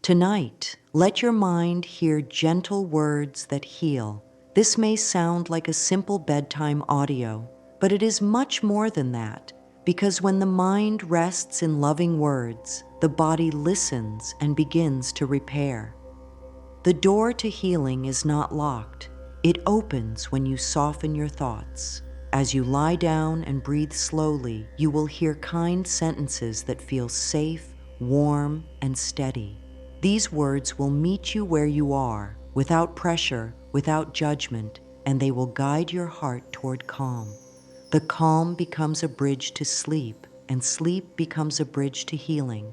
Tonight, let your mind hear gentle words that heal. This may sound like a simple bedtime audio, but it is much more than that, because when the mind rests in loving words, the body listens and begins to repair. The door to healing is not locked. It opens when you soften your thoughts. As you lie down and breathe slowly, you will hear kind sentences that feel safe, warm, and steady. These words will meet you where you are, without pressure, without judgment, and they will guide your heart toward calm. The calm becomes a bridge to sleep, and sleep becomes a bridge to healing.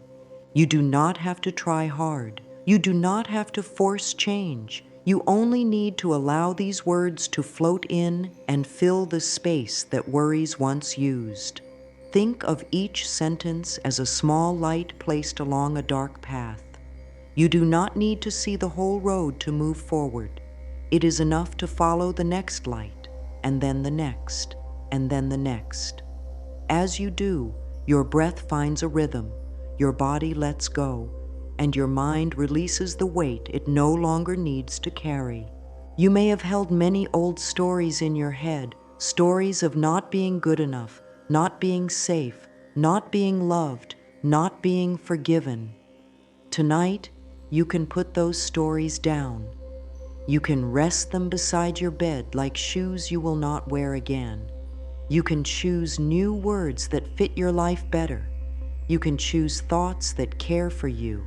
You do not have to try hard. You do not have to force change. You only need to allow these words to float in and fill the space that worries once used. Think of each sentence as a small light placed along a dark path. You do not need to see the whole road to move forward. It is enough to follow the next light, and then the next, and then the next. As you do, your breath finds a rhythm, your body lets go, and your mind releases the weight it no longer needs to carry. You may have held many old stories in your head, stories of not being good enough, not being safe, not being loved, not being forgiven. Tonight, you can put those stories down. You can rest them beside your bed like shoes you will not wear again. You can choose new words that fit your life better. You can choose thoughts that care for you.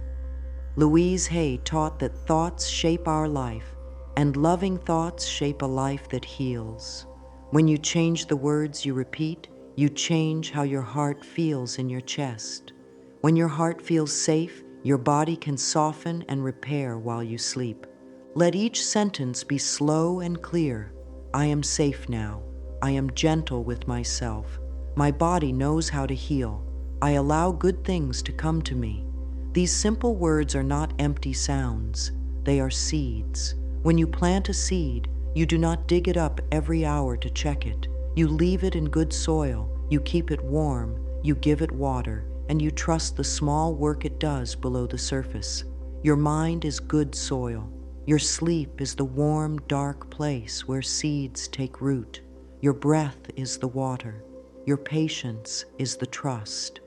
Louise Hay taught that thoughts shape our life, and loving thoughts shape a life that heals. When you change the words you repeat, you change how your heart feels in your chest. When your heart feels safe, your body can soften and repair while you sleep. Let each sentence be slow and clear. I am safe now. I am gentle with myself. My body knows how to heal. I allow good things to come to me. These simple words are not empty sounds. They are seeds. When you plant a seed, you do not dig it up every hour to check it. You leave it in good soil. You keep it warm. You give it water. And you trust the small work it does below the surface. Your mind is good soil. Your sleep is the warm, dark place where seeds take root. Your breath is the water. Your patience is the trust.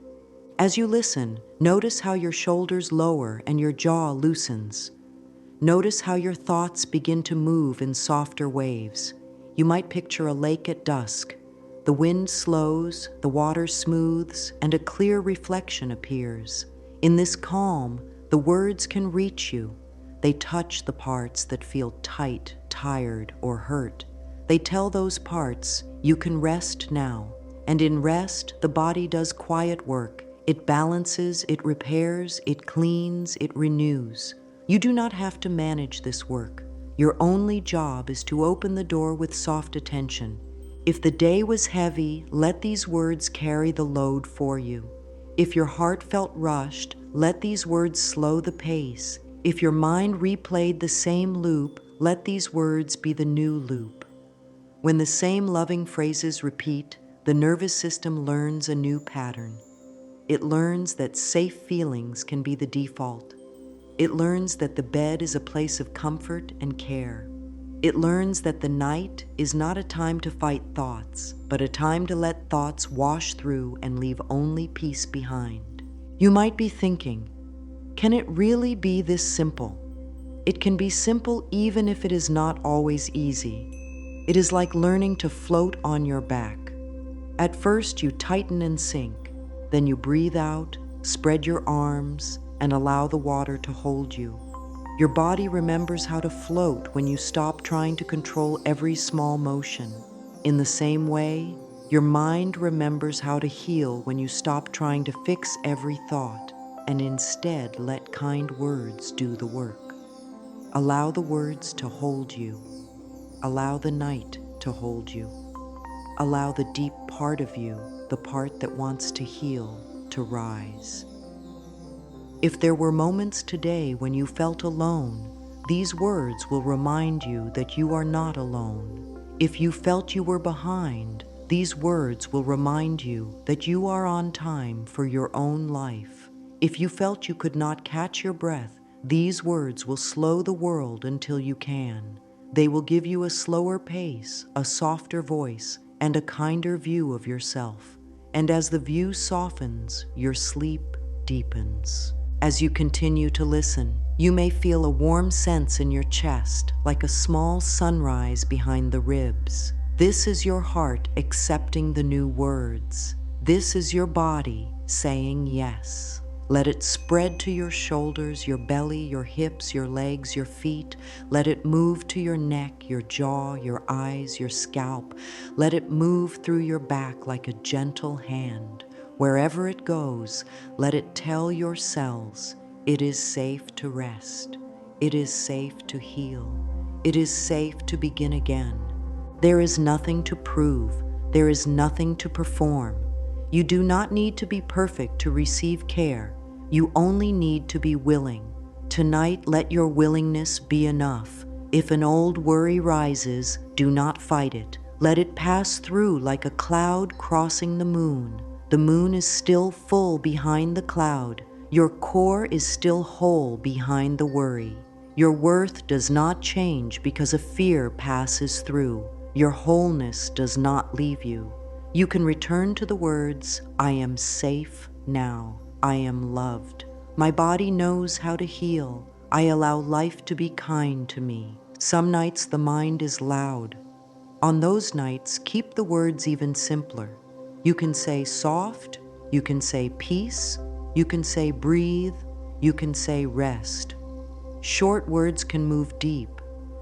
As you listen, notice how your shoulders lower and your jaw loosens. Notice how your thoughts begin to move in softer waves. You might picture a lake at dusk. The wind slows, the water smooths, and a clear reflection appears. In this calm, the words can reach you. They touch the parts that feel tight, tired, or hurt. They tell those parts, you can rest now. And in rest, the body does quiet work. It balances, it repairs, it cleans, it renews. You do not have to manage this work. Your only job is to open the door with soft attention. If the day was heavy, let these words carry the load for you. If your heart felt rushed, let these words slow the pace. If your mind replayed the same loop, let these words be the new loop. When the same loving phrases repeat, the nervous system learns a new pattern. It learns that safe feelings can be the default. It learns that the bed is a place of comfort and care. It learns that the night is not a time to fight thoughts, but a time to let thoughts wash through and leave only peace behind. You might be thinking, can it really be this simple? It can be simple even if it is not always easy. It is like learning to float on your back. At first you tighten and sink, then you breathe out, spread your arms, and allow the water to hold you. Your body remembers how to float when you stop trying to control every small motion. In the same way, your mind remembers how to heal when you stop trying to fix every thought and instead let kind words do the work. Allow the words to hold you. Allow the night to hold you. Allow the deep part of you, the part that wants to heal, to rise. If there were moments today when you felt alone, these words will remind you that you are not alone. If you felt you were behind, these words will remind you that you are on time for your own life. If you felt you could not catch your breath, These words will slow the world until you can. They will give you a slower pace, a softer voice, and a kinder view of yourself. And as the view softens, your sleep deepens. As you continue to listen, you may feel a warm sense in your chest, like a small sunrise behind the ribs. This is your heart accepting the new words. This is your body saying yes. Let it spread to your shoulders, your belly, your hips, your legs, your feet. Let it move to your neck, your jaw, your eyes, your scalp. Let it move through your back like a gentle hand. Wherever it goes, let it tell your cells, it is safe to rest. It is safe to heal. It is safe to begin again. There is nothing to prove. There is nothing to perform. You do not need to be perfect to receive care. You only need to be willing. Tonight, let your willingness be enough. If an old worry rises, do not fight it. Let it pass through like a cloud crossing the moon. The moon is still full behind the cloud. Your core is still whole behind the worry. Your worth does not change because a fear passes through. Your wholeness does not leave you. You can return to the words, I am safe now. I am loved. My body knows how to heal. I allow life to be kind to me. Some nights the mind is loud. On those nights, keep the words even simpler. You can say soft, you can say peace, you can say breathe, you can say rest. Short words can move deep.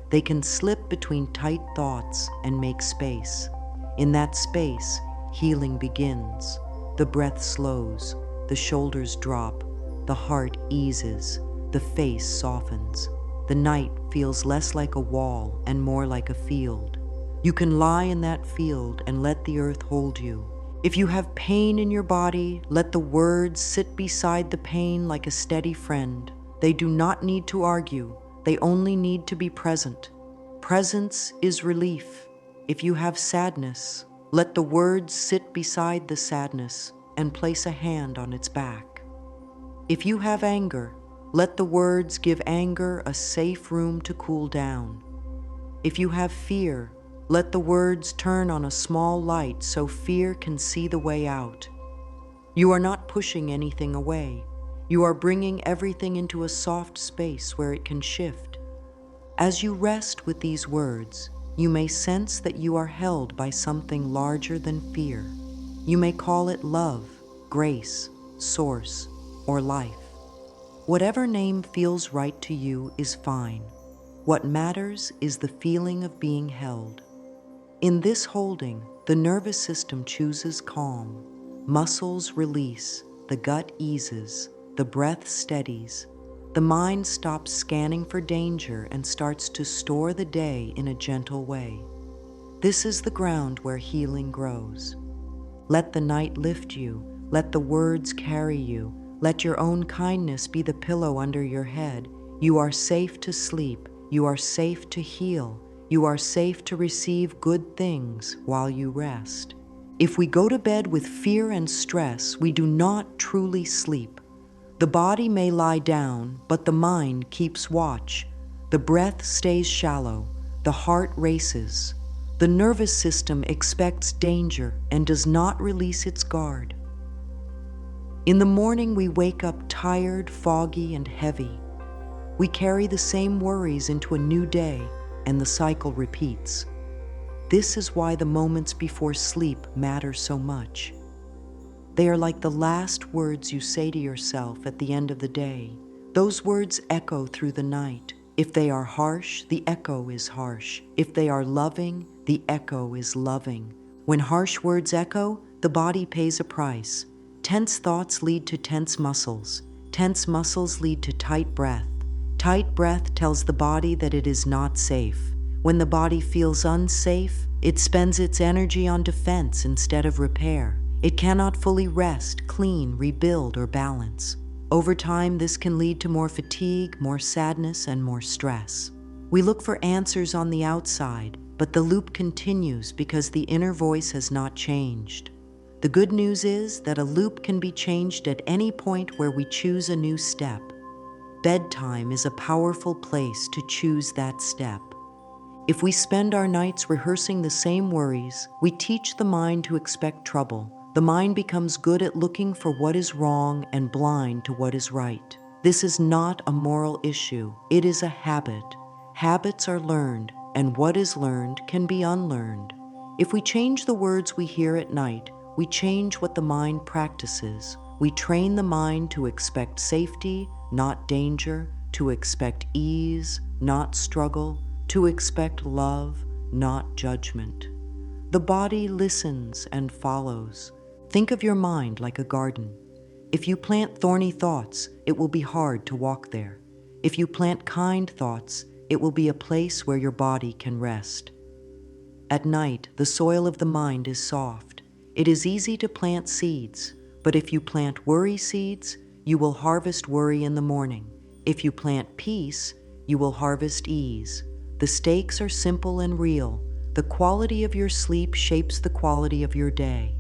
They can slip between tight thoughts and make space. In that space, healing begins. The breath slows, the shoulders drop, the heart eases, the face softens. The night feels less like a wall and more like a field. You can lie in that field and let the earth hold you. If you have pain in your body, let the words sit beside the pain like a steady friend. They do not need to argue. They only need to be present. Presence is relief. If you have sadness, let the words sit beside the sadness and place a hand on its back. If you have anger, let the words give anger a safe room to cool down. If you have fear, let the words turn on a small light so fear can see the way out. You are not pushing anything away. You are bringing everything into a soft space where it can shift. As you rest with these words, you may sense that you are held by something larger than fear. You may call it love, grace, source, or life. Whatever name feels right to you is fine. What matters is the feeling of being held. In this holding, the nervous system chooses calm. Muscles release, the gut eases, the breath steadies. The mind stops scanning for danger and starts to store the day in a gentle way. This is the ground where healing grows. Let the night lift you. Let the words carry you. Let your own kindness be the pillow under your head. You are safe to sleep. You are safe to heal. You are safe to receive good things while you rest. If we go to bed with fear and stress, we do not truly sleep. The body may lie down, but the mind keeps watch. The breath stays shallow. The heart races. The nervous system expects danger and does not release its guard. In the morning, we wake up tired, foggy, and heavy. We carry the same worries into a new day, and the cycle repeats. This is why the moments before sleep matter so much. They are like the last words you say to yourself at the end of the day. Those words echo through the night. If they are harsh, the echo is harsh. If they are loving, the echo is loving. When harsh words echo, the body pays a price. Tense thoughts lead to tense muscles. Tense muscles lead to tight breath. Tight breath tells the body that it is not safe. When the body feels unsafe, it spends its energy on defense instead of repair. It cannot fully rest, clean, rebuild, or balance. Over time, this can lead to more fatigue, more sadness, and more stress. We look for answers on the outside, but the loop continues because the inner voice has not changed. The good news is that a loop can be changed at any point where we choose a new step. bedtime is a powerful place to choose that step. If we spend our nights rehearsing the same worries, we teach the mind to expect trouble. The mind becomes good at looking for what is wrong and blind to what is right. This is not a moral issue, it is a habit. Habits are learned, and what is learned can be unlearned. If we change the words we hear at night, we change what the mind practices. We train the mind to expect safety, not danger, to expect ease, not struggle, to expect love, not judgment. The body listens and follows. Think of your mind like a garden. If you plant thorny thoughts, it will be hard to walk there. If you plant kind thoughts, it will be a place where your body can rest. At night, the soil of the mind is soft. It is easy to plant seeds, but if you plant worry seeds, you will harvest worry in the morning. If you plant peace, you will harvest ease. The stakes are simple and real. The quality of your sleep shapes the quality of your day.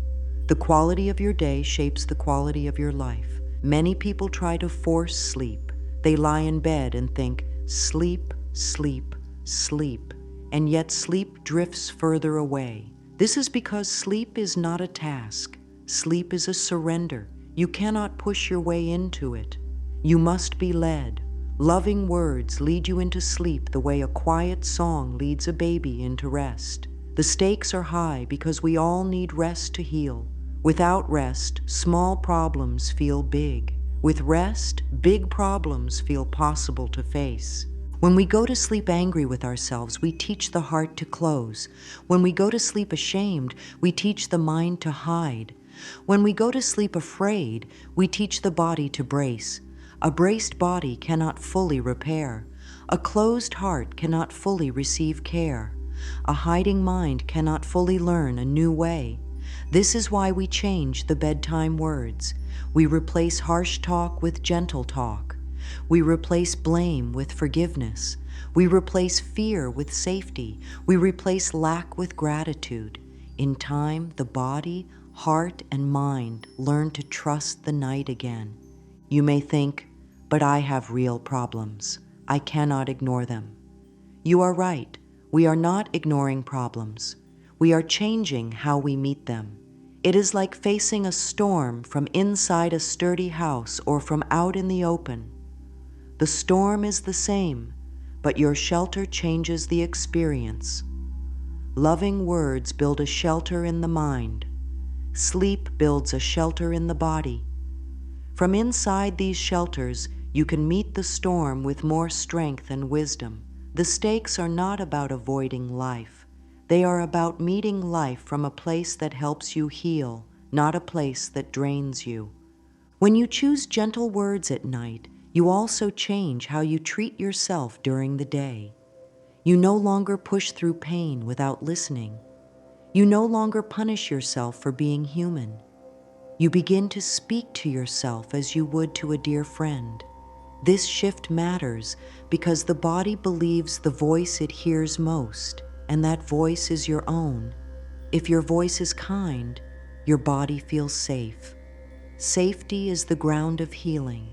The quality of your day shapes the quality of your life. Many people try to force sleep. They lie in bed and think, sleep, sleep, sleep, and yet sleep drifts further away. This is because sleep is not a task. Sleep is a surrender. You cannot push your way into it. You must be led. Loving words lead you into sleep the way a quiet song leads a baby into rest. The stakes are high because we all need rest to heal. Without rest, small problems feel big. With rest, big problems feel possible to face. When we go to sleep angry with ourselves, we teach the heart to close. When we go to sleep ashamed, we teach the mind to hide. When we go to sleep afraid, we teach the body to brace. A braced body cannot fully repair. A closed heart cannot fully receive care. A hiding mind cannot fully learn a new way. This is why we change the bedtime words. We replace harsh talk with gentle talk. We replace blame with forgiveness. We replace fear with safety. We replace lack with gratitude. In time, the body, heart, and mind learn to trust the night again. You may think, but I have real problems. I cannot ignore them. You are right. We are not ignoring problems. We are changing how we meet them. It is like facing a storm from inside a sturdy house or from out in the open. The storm is the same, but your shelter changes the experience. Loving words build a shelter in the mind. Sleep builds a shelter in the body. From inside these shelters, you can meet the storm with more strength and wisdom. The stakes are not about avoiding life. They are about meeting life from a place that helps you heal, not a place that drains you. When you choose gentle words at night, you also change how you treat yourself during the day. You no longer push through pain without listening. You no longer punish yourself for being human. You begin to speak to yourself as you would to a dear friend. This shift matters because the body believes the voice it hears most, and that voice is your own. If your voice is kind, your body feels safe. Safety is the ground of healing.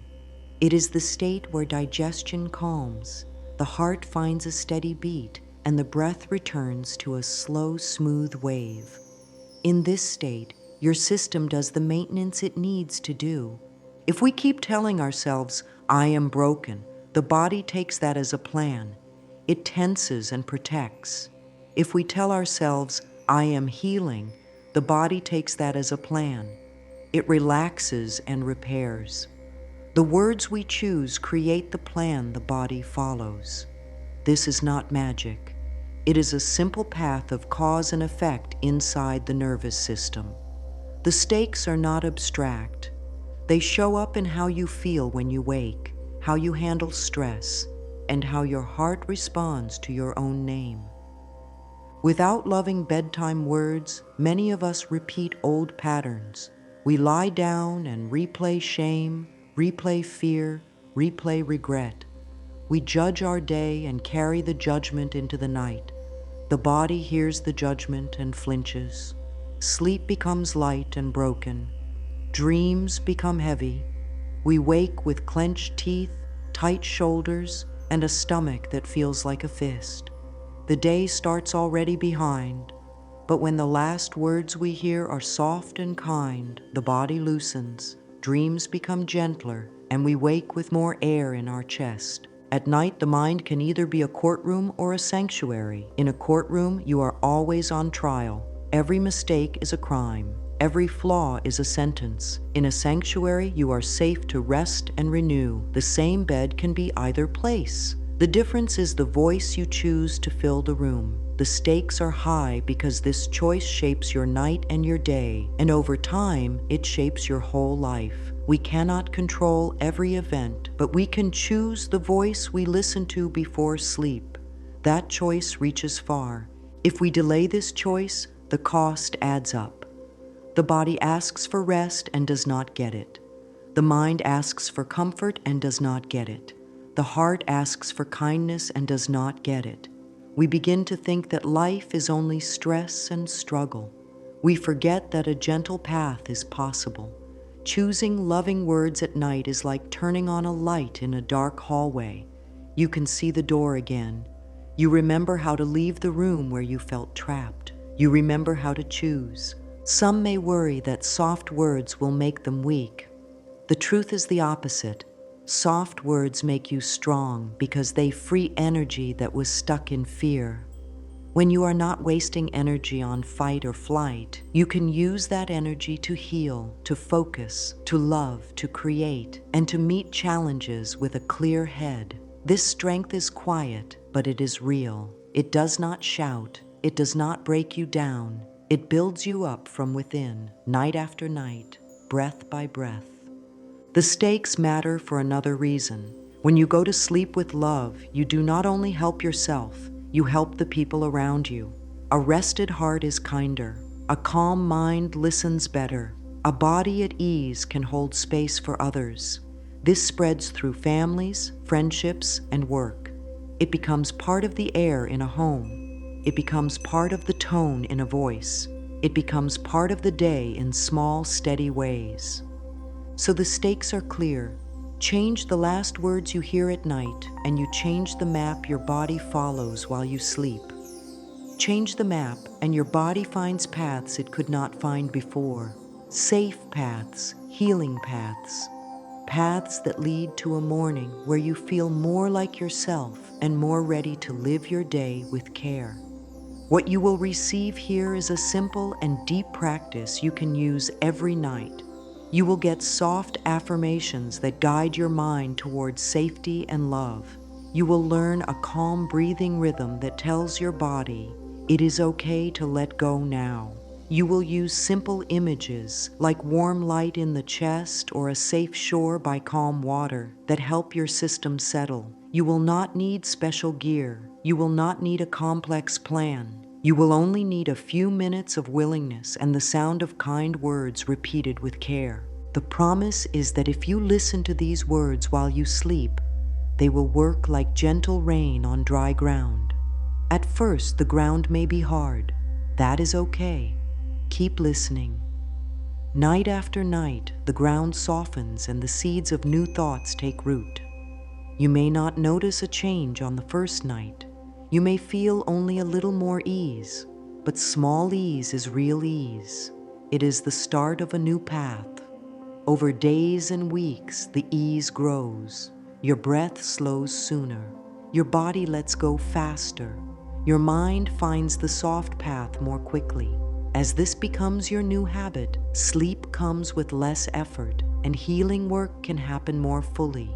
It is the state where digestion calms, the heart finds a steady beat, and the breath returns to a slow, smooth wave. In this state, your system does the maintenance it needs to do. If we keep telling ourselves, I am broken, the body takes that as a plan. It tenses and protects. If we tell ourselves, I am healing, the body takes that as a plan. It relaxes and repairs. The words we choose create the plan the body follows. This is not magic. It is a simple path of cause and effect inside the nervous system. The stakes are not abstract. They show up in how you feel when you wake, how you handle stress, and how your heart responds to your own name. Without loving bedtime words, many of us repeat old patterns. We lie down and replay shame, replay fear, replay regret. We judge our day and carry the judgment into the night. The body hears the judgment and flinches. Sleep becomes light and broken. Dreams become heavy. We wake with clenched teeth, tight shoulders, and a stomach that feels like a fist. The day starts already behind, but when the last words we hear are soft and kind, the body loosens, dreams become gentler, and we wake with more air in our chest. At night, the mind can either be a courtroom or a sanctuary. In a courtroom, you are always on trial. Every mistake is a crime. Every flaw is a sentence. In a sanctuary, you are safe to rest and renew. The same bed can be either place. The difference is the voice you choose to fill the room. The stakes are high because this choice shapes your night and your day, and over time, it shapes your whole life. We cannot control every event, but we can choose the voice we listen to before sleep. That choice reaches far. If we delay this choice, the cost adds up. The body asks for rest and does not get it. The mind asks for comfort and does not get it. The heart asks for kindness and does not get it. We begin to think that life is only stress and struggle. We forget that a gentle path is possible. Choosing loving words at night is like turning on a light in a dark hallway. You can see the door again. You remember how to leave the room where you felt trapped. You remember how to choose. Some may worry that soft words will make them weak. The truth is the opposite. Soft words make you strong because they free energy that was stuck in fear. When you are not wasting energy on fight or flight, you can use that energy to heal, to focus, to love, to create, and to meet challenges with a clear head. This strength is quiet, but it is real. It does not shout. It does not break you down. It builds you up from within, night after night, breath by breath. The stakes matter for another reason. When you go to sleep with love, you do not only help yourself, you help the people around you. A rested heart is kinder. A calm mind listens better. A body at ease can hold space for others. This spreads through families, friendships, and work. It becomes part of the air in a home. It becomes part of the tone in a voice. It becomes part of the day in small, steady ways. So the stakes are clear. Change the last words you hear at night, and you change the map your body follows while you sleep. Change the map, and your body finds paths it could not find before. Safe paths, healing paths. Paths that lead to a morning where you feel more like yourself and more ready to live your day with care. What you will receive here is a simple and deep practice you can use every night. You will get soft affirmations that guide your mind towards safety and love. You will learn a calm breathing rhythm that tells your body, it is okay to let go now. You will use simple images like warm light in the chest or a safe shore by calm water that help your system settle. You will not need special gear. You will not need a complex plan. You will only need a few minutes of willingness and the sound of kind words repeated with care. The promise is that if you listen to these words while you sleep, they will work like gentle rain on dry ground. At first, the ground may be hard. That is okay. Keep listening. Night after night, the ground softens and the seeds of new thoughts take root. You may not notice a change on the first night. You may feel only a little more ease, but small ease is real ease. It is the start of a new path. Over days and weeks, the ease grows. Your breath slows sooner. Your body lets go faster. Your mind finds the soft path more quickly. As this becomes your new habit, sleep comes with less effort, and healing work can happen more fully.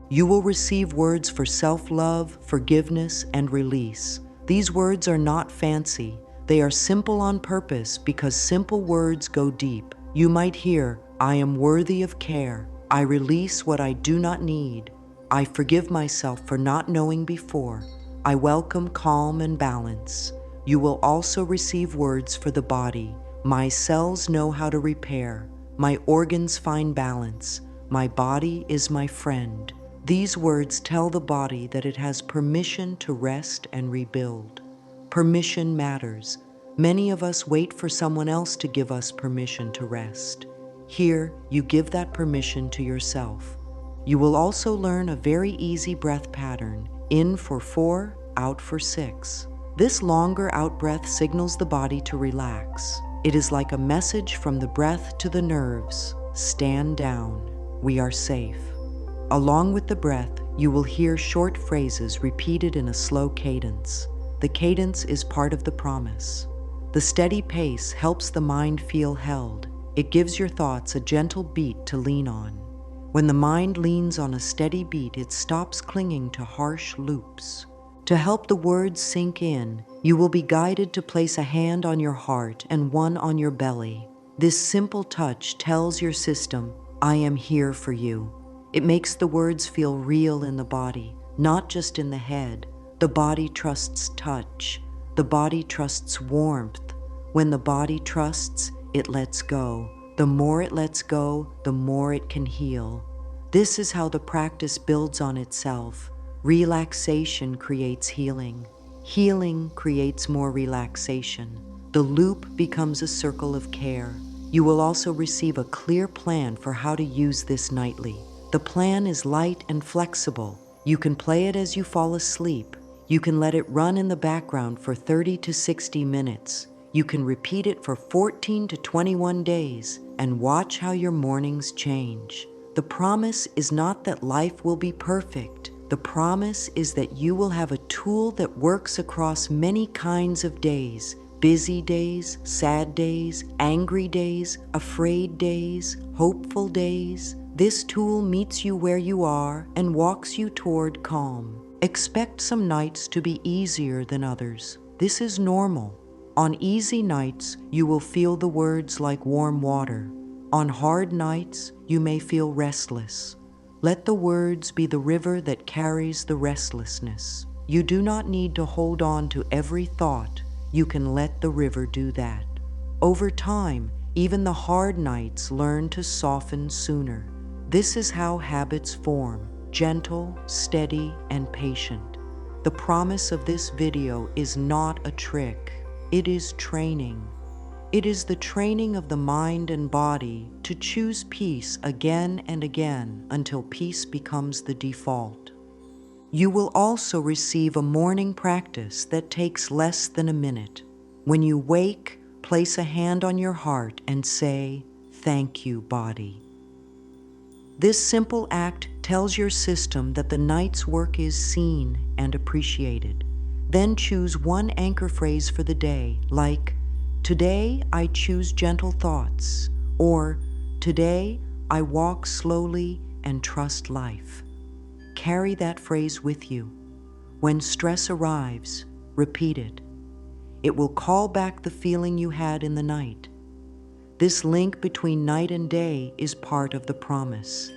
You will receive words for self-love, forgiveness, and release. These words are not fancy. They are simple on purpose because simple words go deep. You might hear, I am worthy of care. I release what I do not need. I forgive myself for not knowing before. I welcome calm and balance. You will also receive words for the body. My cells know how to repair. My organs find balance. My body is my friend. These words tell the body that it has permission to rest and rebuild. Permission matters. Many of us wait for someone else to give us permission to rest. Here, you give that permission to yourself. You will also learn a very easy breath pattern, in for 4, out for 6. This longer out breath signals the body to relax. It is like a message from the breath to the nerves. Stand down. We are safe. Along with the breath, you will hear short phrases repeated in a slow cadence. The cadence is part of the promise. The steady pace helps the mind feel held. It gives your thoughts a gentle beat to lean on. When the mind leans on a steady beat, it stops clinging to harsh loops. To help the words sink in, you will be guided to place a hand on your heart and one on your belly. This simple touch tells your system, I am here for you. It makes the words feel real in the body, not just in the head. The body trusts touch. The body trusts warmth. When the body trusts, it lets go. The more it lets go, the more it can heal. This is how the practice builds on itself. Relaxation creates healing. Healing creates more relaxation. The loop becomes a circle of care. You will also receive a clear plan for how to use this nightly. The plan is light and flexible. You can play it as you fall asleep. You can let it run in the background for 30 to 60 minutes. You can repeat it for 14 to 21 days and watch how your mornings change. The promise is not that life will be perfect. The promise is that you will have a tool that works across many kinds of days. Busy days, sad days, angry days, afraid days, hopeful days. This tool meets you where you are and walks you toward calm. Expect some nights to be easier than others. This is normal. On easy nights, you will feel the words like warm water. On hard nights, you may feel restless. Let the words be the river that carries the restlessness. You do not need to hold on to every thought. You can let the river do that. Over time, even the hard nights learn to soften sooner. This is how habits form, gentle, steady, and patient. The promise of this video is not a trick. It is training. It is the training of the mind and body to choose peace again and again until peace becomes the default. You will also receive a morning practice that takes less than a minute. When you wake, place a hand on your heart and say, "Thank you, body." This simple act tells your system that the night's work is seen and appreciated. Then choose one anchor phrase for the day, like, "Today I choose gentle thoughts," or "Today I walk slowly and trust life." Carry that phrase with you. When stress arrives, repeat it. It will call back the feeling you had in the night. This link between night and day is part of the promise.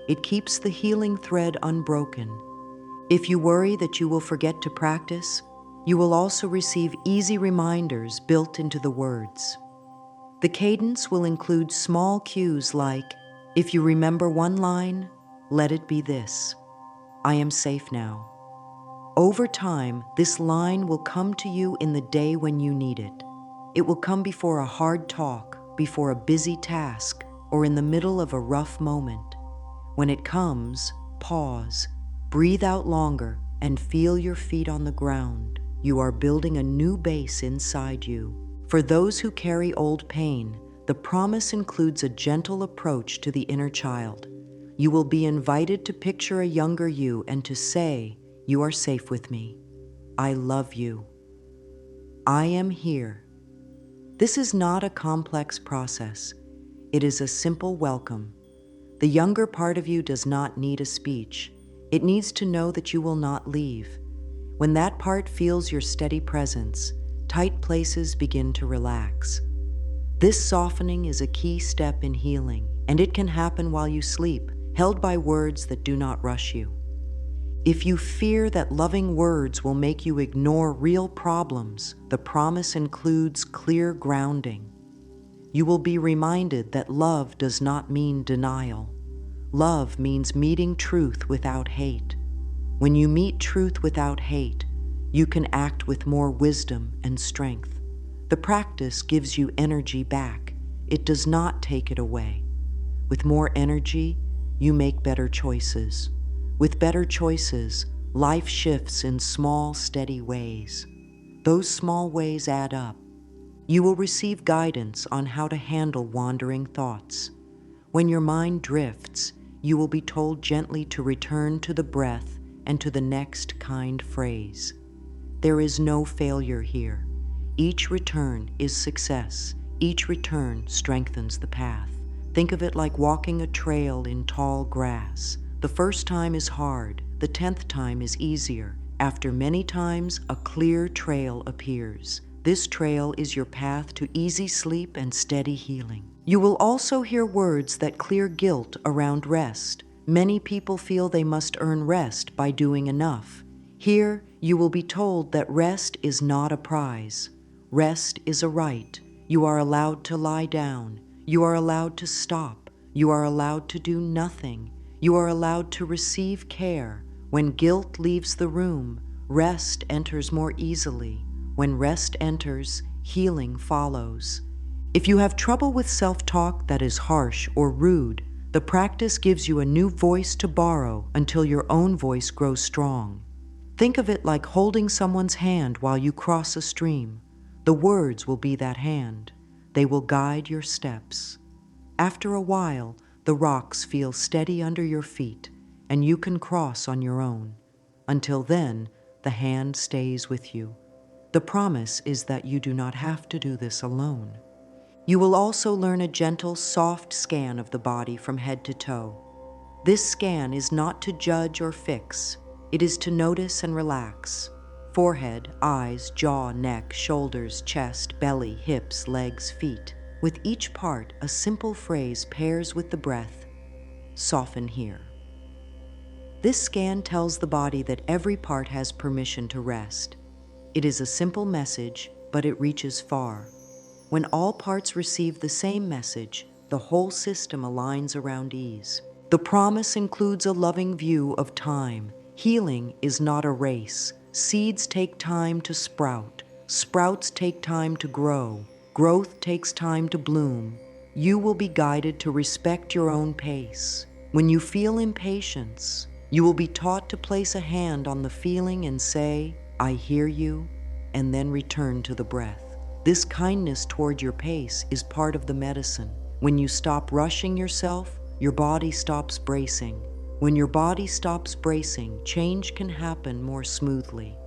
It keeps the healing thread unbroken. If you worry that you will forget to practice, you will also receive easy reminders built into the words. The cadence will include small cues like, if you remember one line, let it be this: "I am safe now." Over time, this line will come to you in the day when you need it. It will come before a hard talk, before a busy task, or in the middle of a rough moment. When it comes, pause, breathe out longer, and feel your feet on the ground. You are building a new base inside you. For those who carry old pain, the promise includes a gentle approach to the inner child. You will be invited to picture a younger you and to say, "You are safe with me. I love you. I am here." This is not a complex process. It is a simple welcome. The younger part of you does not need a speech. It needs to know that you will not leave. When that part feels your steady presence, tight places begin to relax. This softening is a key step in healing, and it can happen while you sleep, held by words that do not rush you. If you fear that loving words will make you ignore real problems, the promise includes clear grounding. You will be reminded that love does not mean denial. Love means meeting truth without hate. When you meet truth without hate, you can act with more wisdom and strength. The practice gives you energy back. It does not take it away. With more energy, you make better choices. With better choices, life shifts in small, steady ways. Those small ways add up. You will receive guidance on how to handle wandering thoughts. When your mind drifts, you will be told gently to return to the breath and to the next kind phrase. There is no failure here. Each return is success. Each return strengthens the path. Think of it like walking a trail in tall grass. The first time is hard. The 10th time is easier. After many times, a clear trail appears. This trail is your path to easy sleep and steady healing. You will also hear words that clear guilt around rest. Many people feel they must earn rest by doing enough. Here, you will be told that rest is not a prize. Rest is a right. You are allowed to lie down. You are allowed to stop. You are allowed to do nothing. You are allowed to receive care. When guilt leaves the room, rest enters more easily. When rest enters, healing follows. If you have trouble with self-talk that is harsh or rude, the practice gives you a new voice to borrow until your own voice grows strong. Think of it like holding someone's hand while you cross a stream. The words will be that hand. They will guide your steps. After a while, the rocks feel steady under your feet, and you can cross on your own. Until then, the hand stays with you. The promise is that you do not have to do this alone. You will also learn a gentle, soft scan of the body from head to toe. This scan is not to judge or fix. It is to notice and relax. Forehead, eyes, jaw, neck, shoulders, chest, belly, hips, legs, feet. With each part, a simple phrase pairs with the breath. Soften here. This scan tells the body that every part has permission to rest. It is a simple message, but it reaches far. When all parts receive the same message, the whole system aligns around ease. The promise includes a loving view of time. Healing is not a race. Seeds take time to sprout. Sprouts take time to grow. Growth takes time to bloom. You will be guided to respect your own pace. When you feel impatience, you will be taught to place a hand on the feeling and say, I hear you, and then return to the breath. This kindness toward your pace is part of the medicine. When you stop rushing yourself, your body stops bracing. When your body stops bracing, change can happen more smoothly.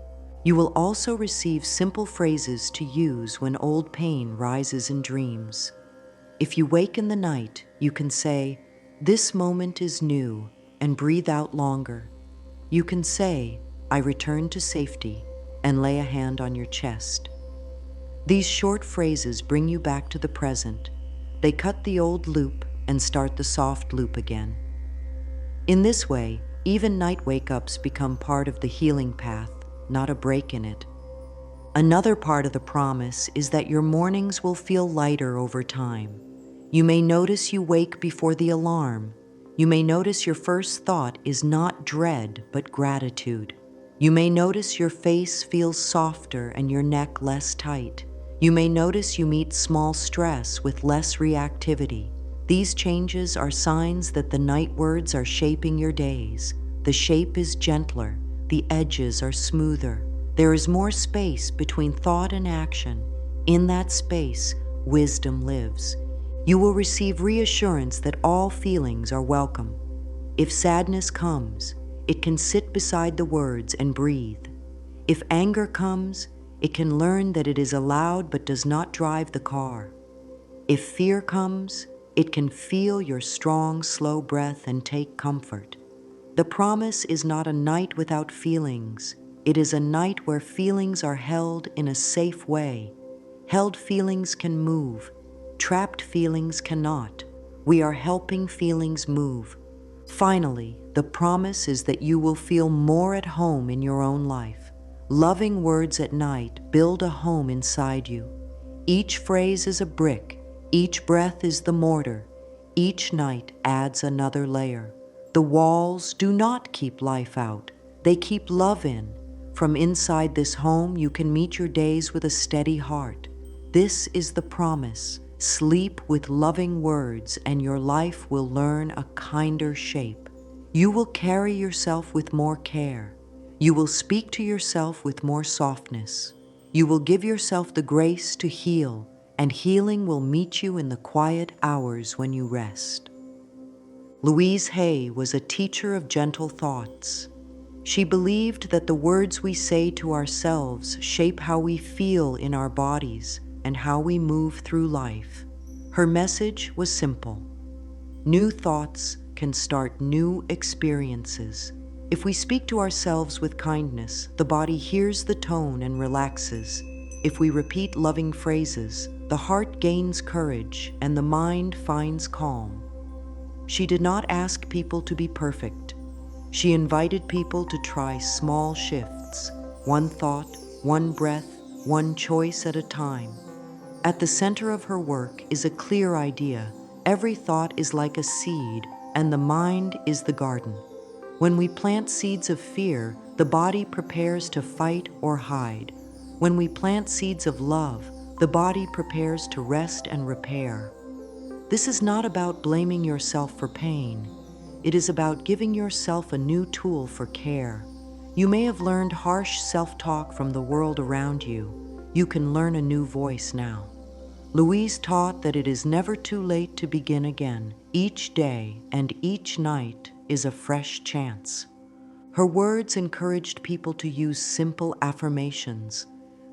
You will also receive simple phrases to use when old pain rises in dreams. If you wake in the night, you can say, this moment is new, and breathe out longer. You can say, I return to safety, and lay a hand on your chest. These short phrases bring you back to the present. They cut the old loop and start the soft loop again. In this way, even night wake-ups become part of the healing path, not a break in it. Another part of the promise is that your mornings will feel lighter over time. You may notice you wake before the alarm. You may notice your first thought is not dread, but gratitude. You may notice your face feels softer and your neck less tight. You may notice you meet small stress with less reactivity. These changes are signs that the night words are shaping your days. The shape is gentler. The edges are smoother. There is more space between thought and action. In that space, wisdom lives. You will receive reassurance that all feelings are welcome. If sadness comes, it can sit beside the words and breathe. If anger comes, it can learn that it is allowed but does not drive the car. If fear comes, it can feel your strong, slow breath and take comfort. The promise is not a night without feelings. It is a night where feelings are held in a safe way. Held feelings can move. Trapped feelings cannot. We are helping feelings move. Finally, the promise is that you will feel more at home in your own life. Loving words at night build a home inside you. Each phrase is a brick. Each breath is the mortar. Each night adds another layer. The walls do not keep life out. They keep love in. From inside this home, you can meet your days with a steady heart. This is the promise. Sleep with loving words, and your life will learn a kinder shape. You will carry yourself with more care. You will speak to yourself with more softness. You will give yourself the grace to heal, and healing will meet you in the quiet hours when you rest. Louise Hay was a teacher of gentle thoughts. She believed that the words we say to ourselves shape how we feel in our bodies and how we move through life. Her message was simple. New thoughts can start new experiences. If we speak to ourselves with kindness, the body hears the tone and relaxes. If we repeat loving phrases, the heart gains courage and the mind finds calm. She did not ask people to be perfect. She invited people to try small shifts, one thought, one breath, one choice at a time. At the center of her work is a clear idea. Every thought is like a seed, and the mind is the garden. When we plant seeds of fear, the body prepares to fight or hide. When we plant seeds of love, the body prepares to rest and repair. This is not about blaming yourself for pain. It is about giving yourself a new tool for care. You may have learned harsh self-talk from the world around you. You can learn a new voice now. Louise taught that it is never too late to begin again. Each day and each night is a fresh chance. Her words encouraged people to use simple affirmations.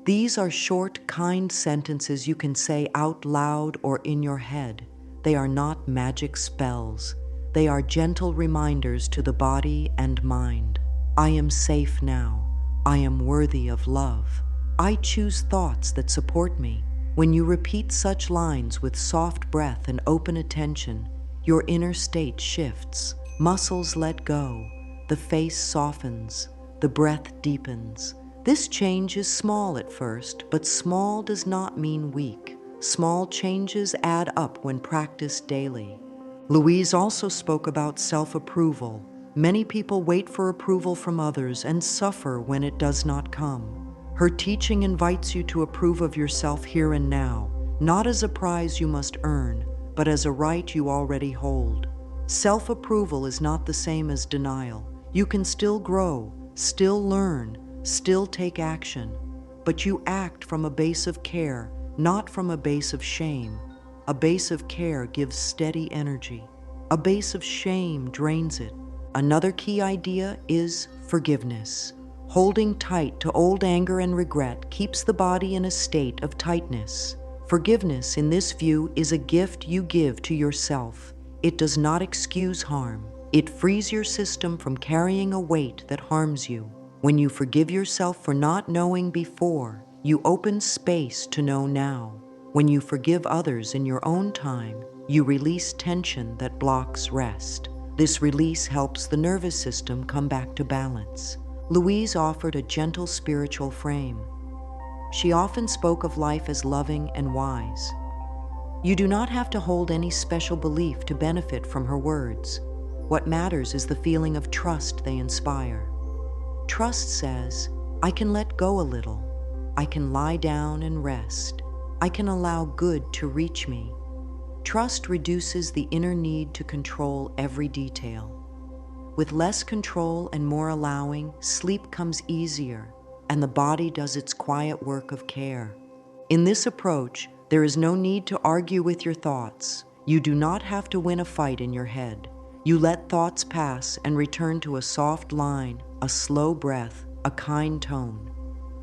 These are short, kind sentences you can say out loud or in your head. They are not magic spells. They are gentle reminders to the body and mind. I am safe now. I am worthy of love. I choose thoughts that support me. When you repeat such lines with soft breath and open attention, your inner state shifts. Muscles let go. The face softens. The breath deepens. This change is small at first, but small does not mean weak. Small changes add up when practiced daily. Louise also spoke about self-approval. Many people wait for approval from others and suffer when it does not come. Her teaching invites you to approve of yourself here and now, not as a prize you must earn, but as a right you already hold. Self-approval is not the same as denial. You can still grow, still learn, still take action, but you act from a base of care, not from a base of shame. A base of care gives steady energy. A base of shame drains it. Another key idea is forgiveness. Holding tight to old anger and regret keeps the body in a state of tightness. Forgiveness, in this view, is a gift you give to yourself. It does not excuse harm. It frees your system from carrying a weight that harms you. When you forgive yourself for not knowing before, you open space to know now. When you forgive others in your own time, you release tension that blocks rest. This release helps the nervous system come back to balance. Louise offered a gentle spiritual frame. She often spoke of life as loving and wise. You do not have to hold any special belief to benefit from her words. What matters is the feeling of trust they inspire. Trust says, I can let go a little. I can lie down and rest. I can allow good to reach me. Trust reduces the inner need to control every detail. With less control and more allowing, sleep comes easier, and the body does its quiet work of care. In this approach, there is no need to argue with your thoughts. You do not have to win a fight in your head. You let thoughts pass and return to a soft line, a slow breath, a kind tone.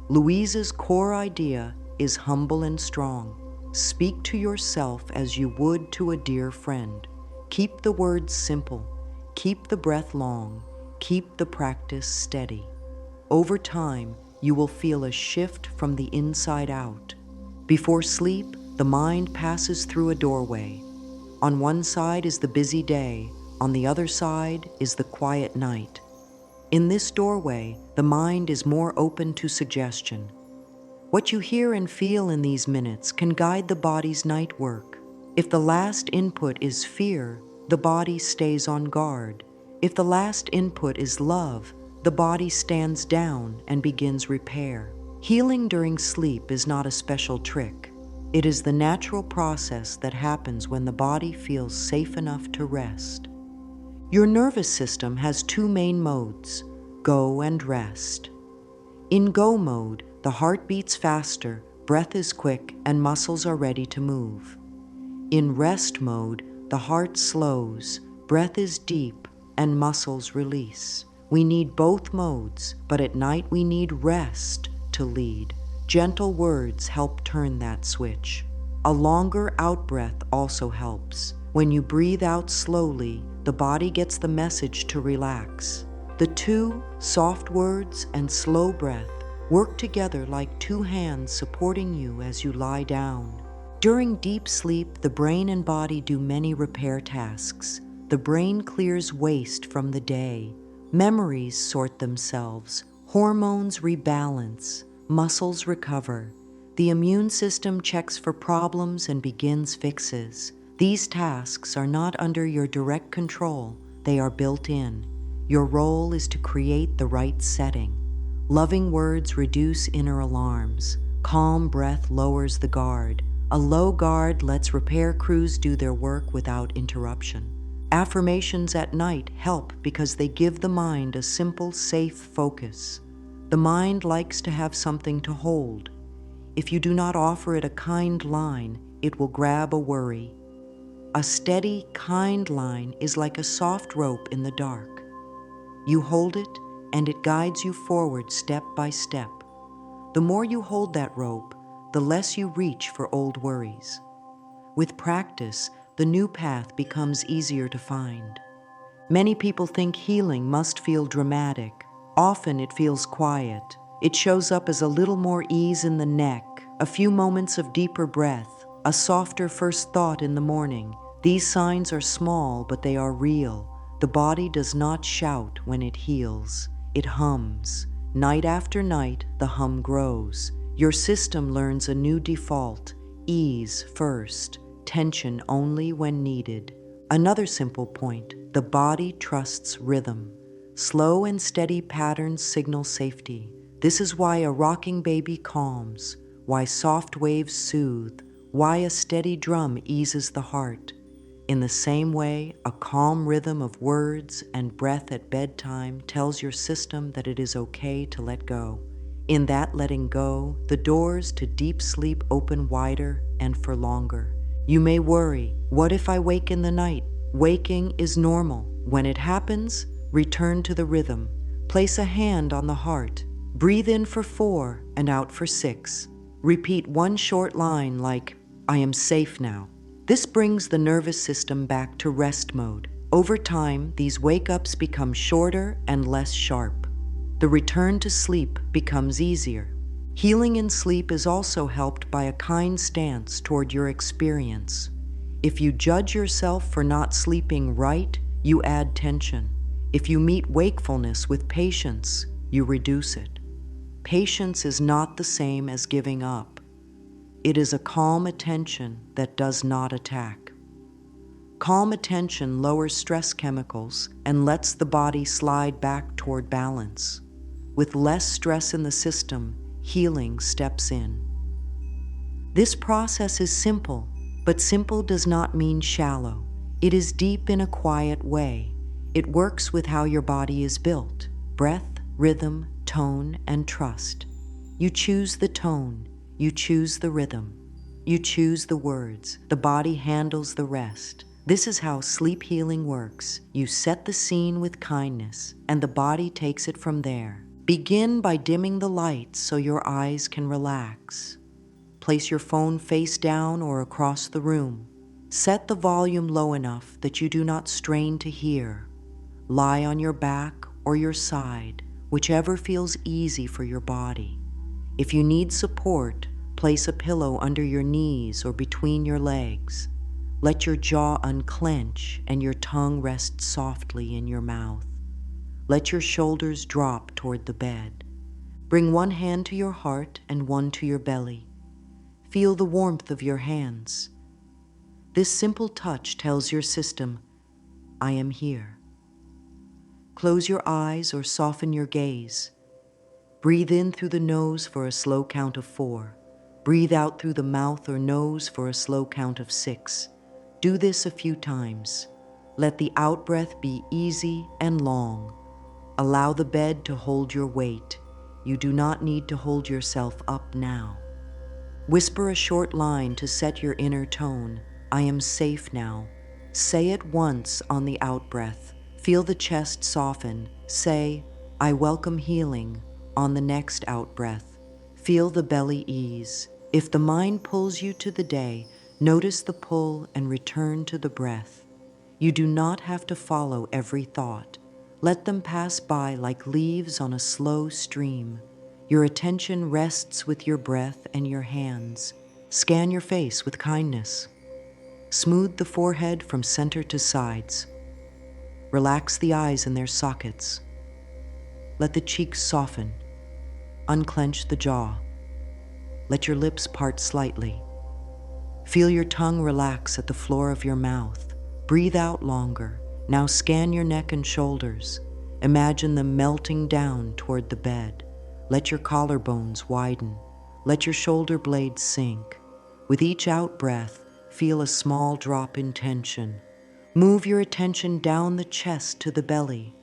Louise's core idea is humble and strong. Speak to yourself as you would to a dear friend. Keep the words simple. Keep the breath long. Keep the practice steady. Over time, you will feel a shift from the inside out. Before sleep, the mind passes through a doorway. On one side is the busy day. On the other side is the quiet night. In this doorway, the mind is more open to suggestion. What you hear and feel in these minutes can guide the body's night work. If the last input is fear, the body stays on guard. If the last input is love, the body stands down and begins repair. Healing during sleep is not a special trick. It is the natural process that happens when the body feels safe enough to rest. Your nervous system has two main modes, go and rest. In go mode, the heart beats faster, breath is quick, and muscles are ready to move. In rest mode, the heart slows, breath is deep, and muscles release. We need both modes, but at night we need rest to lead. Gentle words help turn that switch. A longer out-breath also helps. When you breathe out slowly, the body gets the message to relax. The two, soft words and slow breath, work together like two hands supporting you as you lie down. During deep sleep, the brain and body do many repair tasks. The brain clears waste from the day. Memories sort themselves. Hormones rebalance. Muscles recover. The immune system checks for problems and begins fixes. These tasks are not under your direct control. They are built in. Your role is to create the right setting. Loving words reduce inner alarms. Calm breath lowers the guard. A low guard lets repair crews do their work without interruption. Affirmations at night help because they give the mind a simple, safe focus. The mind likes to have something to hold. If you do not offer it a kind line, it will grab a worry. A steady, kind line is like a soft rope in the dark. You hold it, and it guides you forward step by step. The more you hold that rope, the less you reach for old worries. With practice, the new path becomes easier to find. Many people think healing must feel dramatic. Often it feels quiet. It shows up as a little more ease in the neck, a few moments of deeper breath, a softer first thought in the morning. These signs are small, but they are real. The body does not shout when it heals. It hums. Night after night, the hum grows. Your system learns a new default, ease first, tension only when needed. Another simple point, the body trusts rhythm. Slow and steady patterns signal safety. This is why a rocking baby calms, why soft waves soothe, why a steady drum eases the heart. In the same way, a calm rhythm of words and breath at bedtime tells your system that it is okay to let go. In that letting go, the doors to deep sleep open wider and for longer. You may worry, what if I wake in the night? Waking is normal. When it happens, return to the rhythm. Place a hand on the heart. Breathe in for 4 and out for 6. Repeat one short line like, I am safe now. This brings the nervous system back to rest mode. Over time, these wake-ups become shorter and less sharp. The return to sleep becomes easier. Healing in sleep is also helped by a kind stance toward your experience. If you judge yourself for not sleeping right, you add tension. If you meet wakefulness with patience, you reduce it. Patience is not the same as giving up. It is a calm attention that does not attack. Calm attention lowers stress chemicals and lets the body slide back toward balance. With less stress in the system, healing steps in. This process is simple, but simple does not mean shallow. It is deep in a quiet way. It works with how your body is built: breath, rhythm, tone, and trust. You choose the tone. You choose the rhythm. You choose the words. The body handles the rest. This is how sleep healing works. You set the scene with kindness, and the body takes it from there. Begin by dimming the lights so your eyes can relax. Place your phone face down or across the room. Set the volume low enough that you do not strain to hear. Lie on your back or your side, whichever feels easy for your body. If you need support, place a pillow under your knees or between your legs. Let your jaw unclench and your tongue rest softly in your mouth. Let your shoulders drop toward the bed. Bring one hand to your heart and one to your belly. Feel the warmth of your hands. This simple touch tells your system, I am here. Close your eyes or soften your gaze. Breathe in through the nose for a slow count of 4. Breathe out through the mouth or nose for a slow count of 6. Do this a few times. Let the out-breath be easy and long. Allow the bed to hold your weight. You do not need to hold yourself up now. Whisper a short line to set your inner tone. I am safe now. Say it once on the out-breath. Feel the chest soften. Say, I welcome healing, on the next out-breath. Feel the belly ease. If the mind pulls you to the day, notice the pull and return to the breath. You do not have to follow every thought. Let them pass by like leaves on a slow stream. Your attention rests with your breath and your hands. Scan your face with kindness. Smooth the forehead from center to sides. Relax the eyes in their sockets. Let the cheeks soften. Unclench the jaw. Let your lips part slightly. Feel your tongue relax at the floor of your mouth. Breathe out longer. Now scan your neck and shoulders. Imagine them melting down toward the bed. Let your collarbones widen. Let your shoulder blades sink. With each out-breath, feel a small drop in tension. Move your attention down the chest to the belly.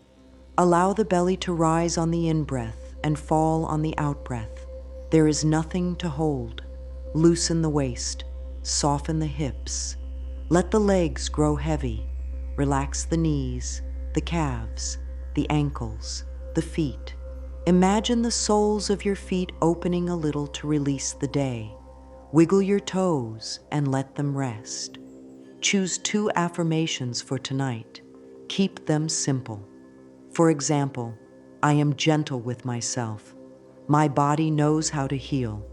Allow the belly to rise on the in-breath and fall on the out-breath. There is nothing to hold. Loosen the waist. Soften the hips. Let the legs grow heavy. Relax the knees, the calves, the ankles, the feet. Imagine the soles of your feet opening a little to release the day. Wiggle your toes and let them rest. Choose 2 affirmations for tonight. Keep them simple. For example, I am gentle with myself. My body knows how to heal.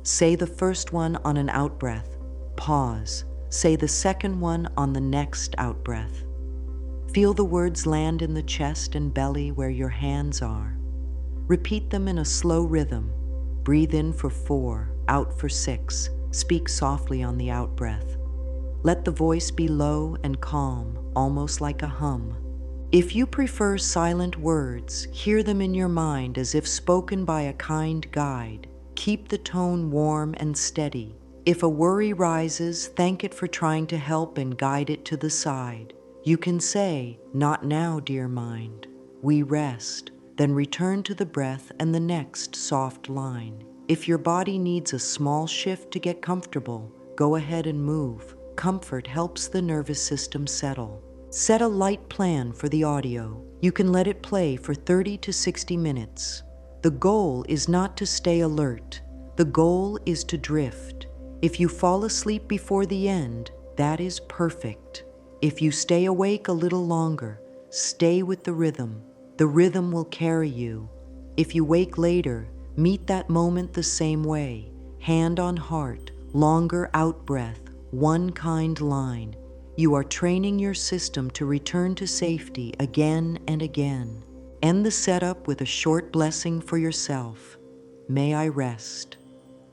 Say the first one on an out-breath. Pause. Say the second one on the next out-breath. Feel the words land in the chest and belly where your hands are. Repeat them in a slow rhythm. Breathe in for 4, out for 6. Speak softly on the out-breath. Let the voice be low and calm, almost like a hum. If you prefer silent words, hear them in your mind as if spoken by a kind guide. Keep the tone warm and steady. If a worry rises, thank it for trying to help and guide it to the side. You can say, not now, dear mind. We rest, then return to the breath and the next soft line. If your body needs a small shift to get comfortable, go ahead and move. Comfort helps the nervous system settle. Set a light plan for the audio. You can let it play for 30 to 60 minutes. The goal is not to stay alert. The goal is to drift. If you fall asleep before the end, that is perfect. If you stay awake a little longer, stay with the rhythm. The rhythm will carry you. If you wake later, meet that moment the same way. Hand on heart, longer out-breath, one kind line. You are training your system to return to safety again and again. End the setup with a short blessing for yourself. May I rest.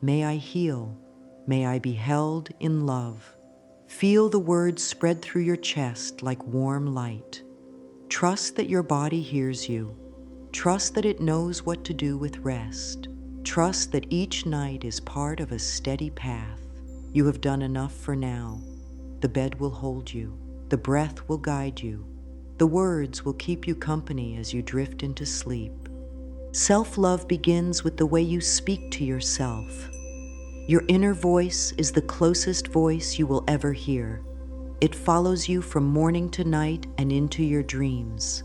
May I heal. May I be held in love. Feel the words spread through your chest like warm light. Trust that your body hears you. Trust that it knows what to do with rest. Trust that each night is part of a steady path. You have done enough for now. The bed will hold you. The breath will guide you. The words will keep you company as you drift into sleep. Self-love begins with the way you speak to yourself. Your inner voice is the closest voice you will ever hear. It follows you from morning to night and into your dreams.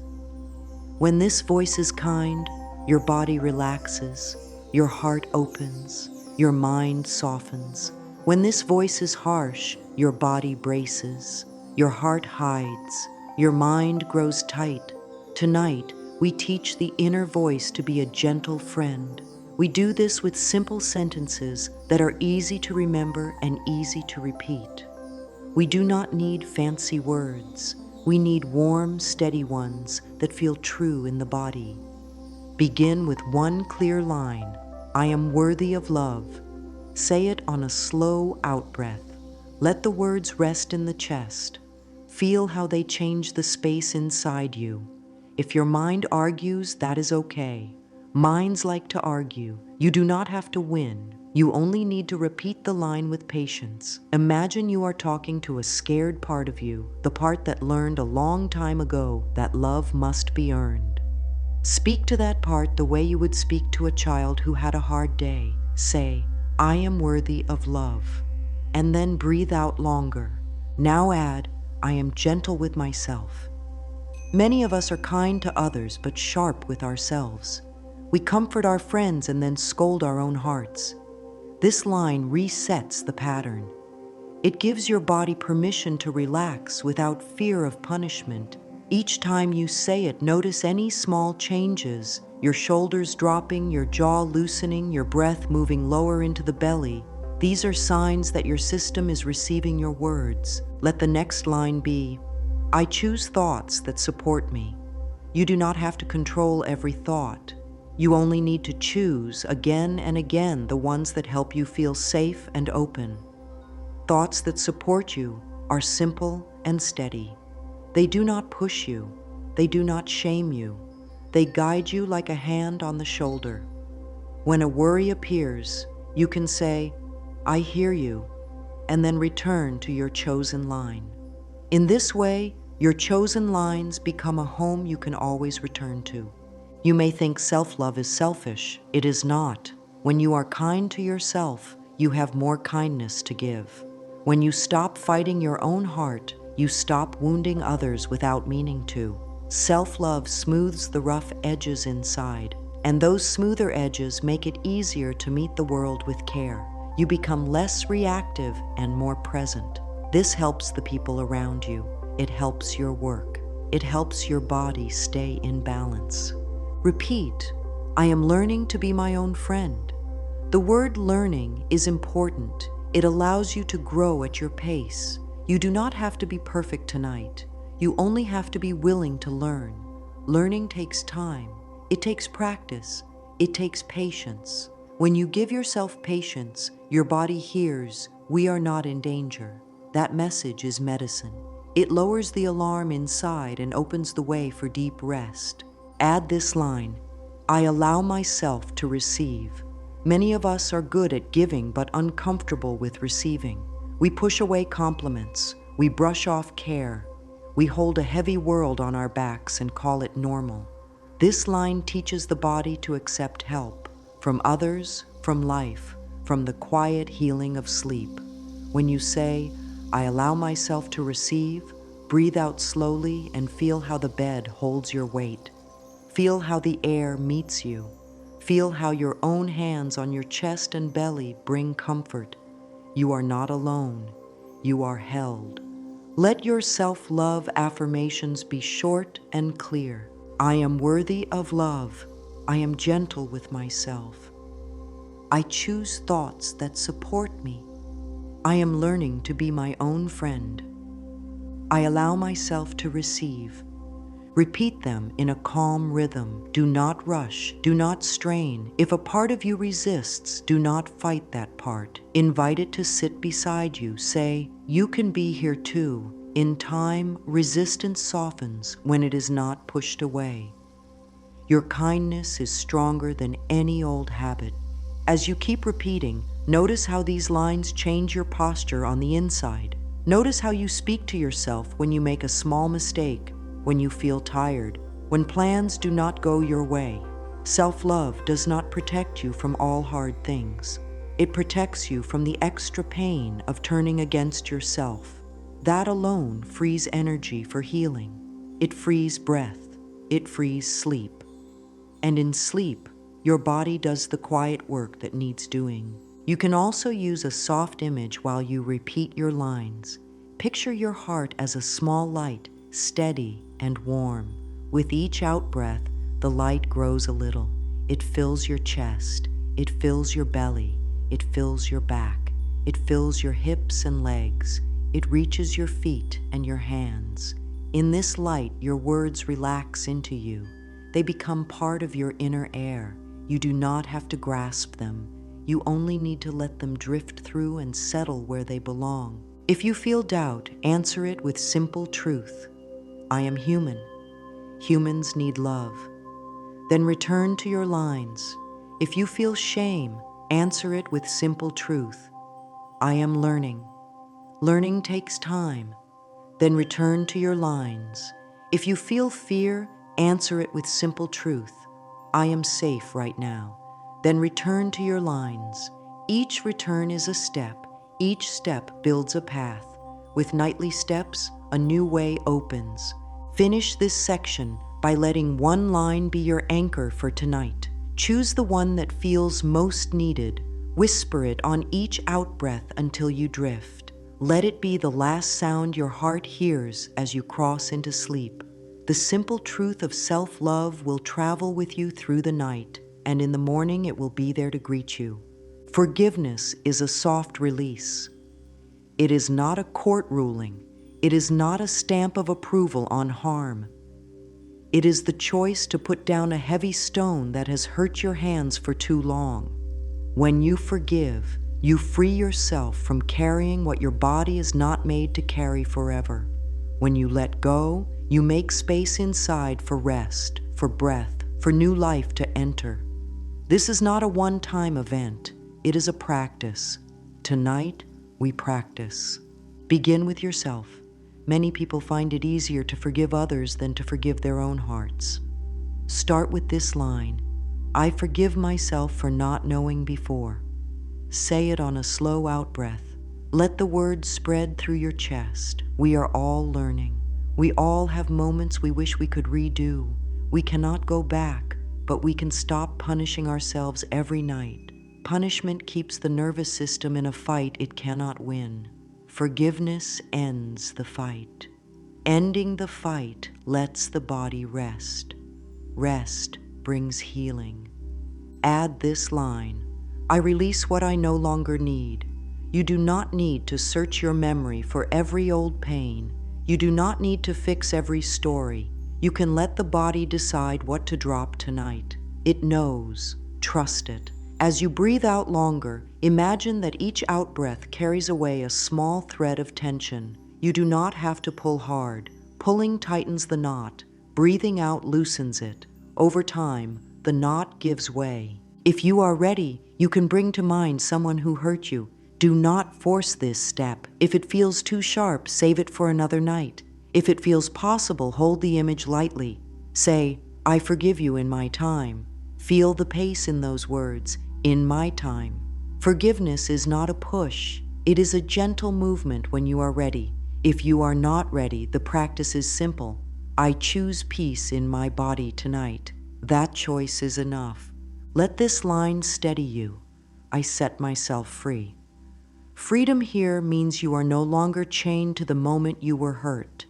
When this voice is kind, your body relaxes, your heart opens, your mind softens. When this voice is harsh, your body braces, your heart hides, your mind grows tight. Tonight, we teach the inner voice to be a gentle friend. We do this with simple sentences that are easy to remember and easy to repeat. We do not need fancy words. We need warm, steady ones that feel true in the body. Begin with one clear line. I am worthy of love. Say it on a slow out-breath. Let the words rest in the chest. Feel how they change the space inside you. If your mind argues, that is okay. Minds like to argue. You do not have to win. You only need to repeat the line with patience. Imagine you are talking to a scared part of you, the part that learned a long time ago that love must be earned. Speak to that part the way you would speak to a child who had a hard day. Say, "I am worthy of love." And then breathe out longer. Now add, "I am gentle with myself." Many of us are kind to others but sharp with ourselves. We comfort our friends and then scold our own hearts. This line resets the pattern. It gives your body permission to relax without fear of punishment. Each time you say it, notice any small changes, your shoulders dropping, your jaw loosening, your breath moving lower into the belly. These are signs that your system is receiving your words. Let the next line be, "I choose thoughts that support me." You do not have to control every thought. You only need to choose again and again the ones that help you feel safe and open. Thoughts that support you are simple and steady. They do not push you. They do not shame you. They guide you like a hand on the shoulder. When a worry appears, you can say, "I hear you," and then return to your chosen line. In this way, your chosen lines become a home you can always return to. You may think self-love is selfish. It is not. When you are kind to yourself, you have more kindness to give. When you stop fighting your own heart, you stop wounding others without meaning to. Self-love smooths the rough edges inside, and those smoother edges make it easier to meet the world with care. You become less reactive and more present. This helps the people around you. It helps your work. It helps your body stay in balance. Repeat, "I am learning to be my own friend." The word learning is important. It allows you to grow at your pace. You do not have to be perfect tonight. You only have to be willing to learn. Learning takes time. It takes practice. It takes patience. When you give yourself patience, your body hears, "We are not in danger." That message is medicine. It lowers the alarm inside and opens the way for deep rest. Add this line, "I allow myself to receive." Many of us are good at giving but uncomfortable with receiving. We push away compliments. We brush off care. We hold a heavy world on our backs and call it normal. This line teaches the body to accept help from others, from life, from the quiet healing of sleep. When you say, "I allow myself to receive," breathe out slowly and feel how the bed holds your weight. Feel how the air meets you. Feel how your own hands on your chest and belly bring comfort. You are not alone. You are held. Let your self-love affirmations be short and clear. I am worthy of love. I am gentle with myself. I choose thoughts that support me. I am learning to be my own friend. I allow myself to receive. Repeat them in a calm rhythm. Do not rush. Do not strain. If a part of you resists, do not fight that part. Invite it to sit beside you. Say, "You can be here too." In time, resistance softens when it is not pushed away. Your kindness is stronger than any old habit. As you keep repeating, notice how these lines change your posture on the inside. Notice how you speak to yourself when you make a small mistake, when you feel tired, when plans do not go your way. Self-love does not protect you from all hard things. It protects you from the extra pain of turning against yourself. That alone frees energy for healing. It frees breath. It frees sleep. And in sleep, your body does the quiet work that needs doing. You can also use a soft image while you repeat your lines. Picture your heart as a small light, steady and warm. With each out-breath, the light grows a little. It fills your chest. It fills your belly. It fills your back. It fills your hips and legs. It reaches your feet and your hands. In this light, your words relax into you. They become part of your inner air. You do not have to grasp them. You only need to let them drift through and settle where they belong. If you feel doubt, answer it with simple truth. I am human. Humans need love. Then return to your lines. If you feel shame, Answer it with simple truth. I am learning. Learning takes time. Then return to your lines. If you feel fear, answer it with simple truth. I am safe right now. Then return to your lines. Each return is a step. Each step builds a path. With nightly steps, a new way opens. Finish this section by letting one line be your anchor for tonight. Choose the one that feels most needed. Whisper it on each out-breath until you drift. Let it be the last sound your heart hears as you cross into sleep. The simple truth of self-love will travel with you through the night, and in the morning it will be there to greet you. Forgiveness is a soft release. It is not a court ruling. It is not a stamp of approval on harm. It is the choice to put down a heavy stone that has hurt your hands for too long. When you forgive, you free yourself from carrying what your body is not made to carry forever. When you let go, you make space inside for rest, for breath, for new life to enter. This is not a one-time event. It is a practice. Tonight, we practice. Begin with yourself. Many people find it easier to forgive others than to forgive their own hearts. Start with this line: I forgive myself for not knowing before. Say it on a slow out-breath. Let the words spread through your chest. We are all learning. We all have moments we wish we could redo. We cannot go back, but we can stop punishing ourselves every night. Punishment keeps the nervous system in a fight it cannot win. Forgiveness ends the fight. Ending the fight lets the body rest. Rest brings healing. Add this line: I release what I no longer need. You do not need to search your memory for every old pain. You do not need to fix every story. You can let the body decide what to drop tonight. It knows. Trust it. As you breathe out longer, imagine that each out-breath carries away a small thread of tension. You do not have to pull hard. Pulling tightens the knot. Breathing out loosens it. Over time, the knot gives way. If you are ready, you can bring to mind someone who hurt you. Do not force this step. If it feels too sharp, save it for another night. If it feels possible, hold the image lightly. Say, I forgive you in my time. Feel the pace in those words, in my time. Forgiveness is not a push. It is a gentle movement when you are ready. If you are not ready, the practice is simple. I choose peace in my body tonight. That choice is enough. Let this line steady you. I set myself free. Freedom here means you are no longer chained to the moment you were hurt.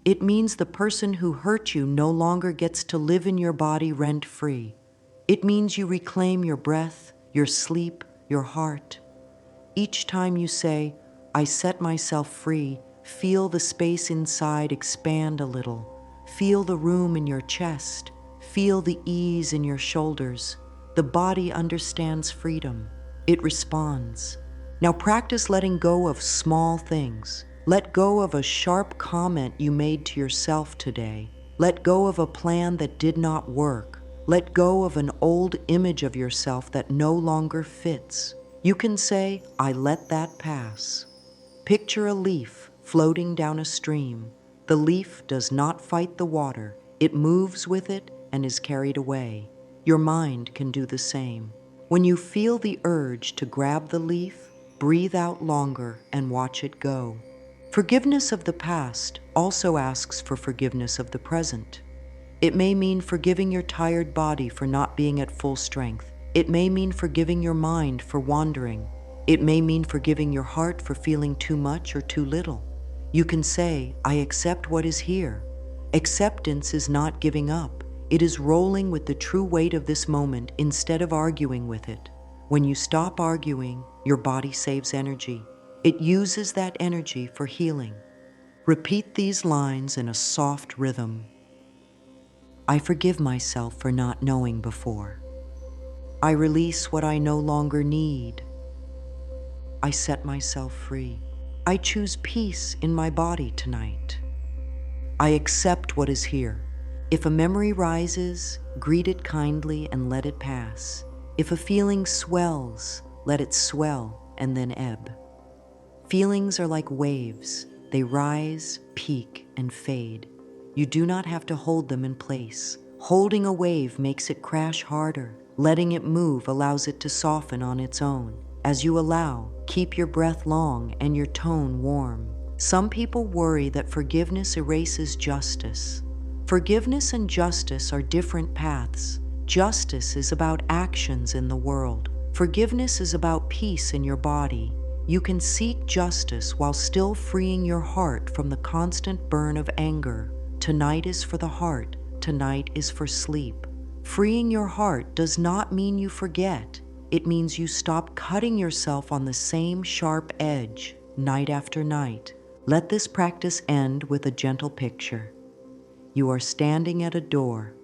It means the person who hurt you no longer gets to live in your body rent-free. It means you reclaim your breath, your sleep, your heart. Each time you say, I set myself free, feel the space inside expand a little. Feel the room in your chest. Feel the ease in your shoulders. The body understands freedom. It responds. Now practice letting go of small things. Let go of a sharp comment you made to yourself today. Let go of a plan that did not work. Let go of an old image of yourself that no longer fits. You can say, I let that pass. Picture a leaf floating down a stream. The leaf does not fight the water. It moves with it and is carried away. Your mind can do the same. When you feel the urge to grab the leaf, breathe out longer and watch it go. Forgiveness of the past also asks for forgiveness of the present. It may mean forgiving your tired body for not being at full strength. It may mean forgiving your mind for wandering. It may mean forgiving your heart for feeling too much or too little. You can say, I accept what is here. Acceptance is not giving up. It is rolling with the true weight of this moment instead of arguing with it. When you stop arguing, your body saves energy. It uses that energy for healing. Repeat these lines in a soft rhythm. I forgive myself for not knowing before. I release what I no longer need. I set myself free. I choose peace in my body tonight. I accept what is here. If a memory rises, greet it kindly and let it pass. If a feeling swells, let it swell and then ebb. Feelings are like waves. They rise, peak, and fade. You do not have to hold them in place. Holding a wave makes it crash harder. Letting it move allows it to soften on its own. As you allow, keep your breath long and your tone warm. Some people worry that forgiveness erases justice. Forgiveness and justice are different paths. Justice is about actions in the world. Forgiveness is about peace in your body. You can seek justice while still freeing your heart from the constant burn of anger. Tonight is for the heart. Tonight is for sleep. Freeing your heart does not mean you forget. It means you stop cutting yourself on the same sharp edge, night after night. Let this practice end with a gentle picture. You are standing at a door.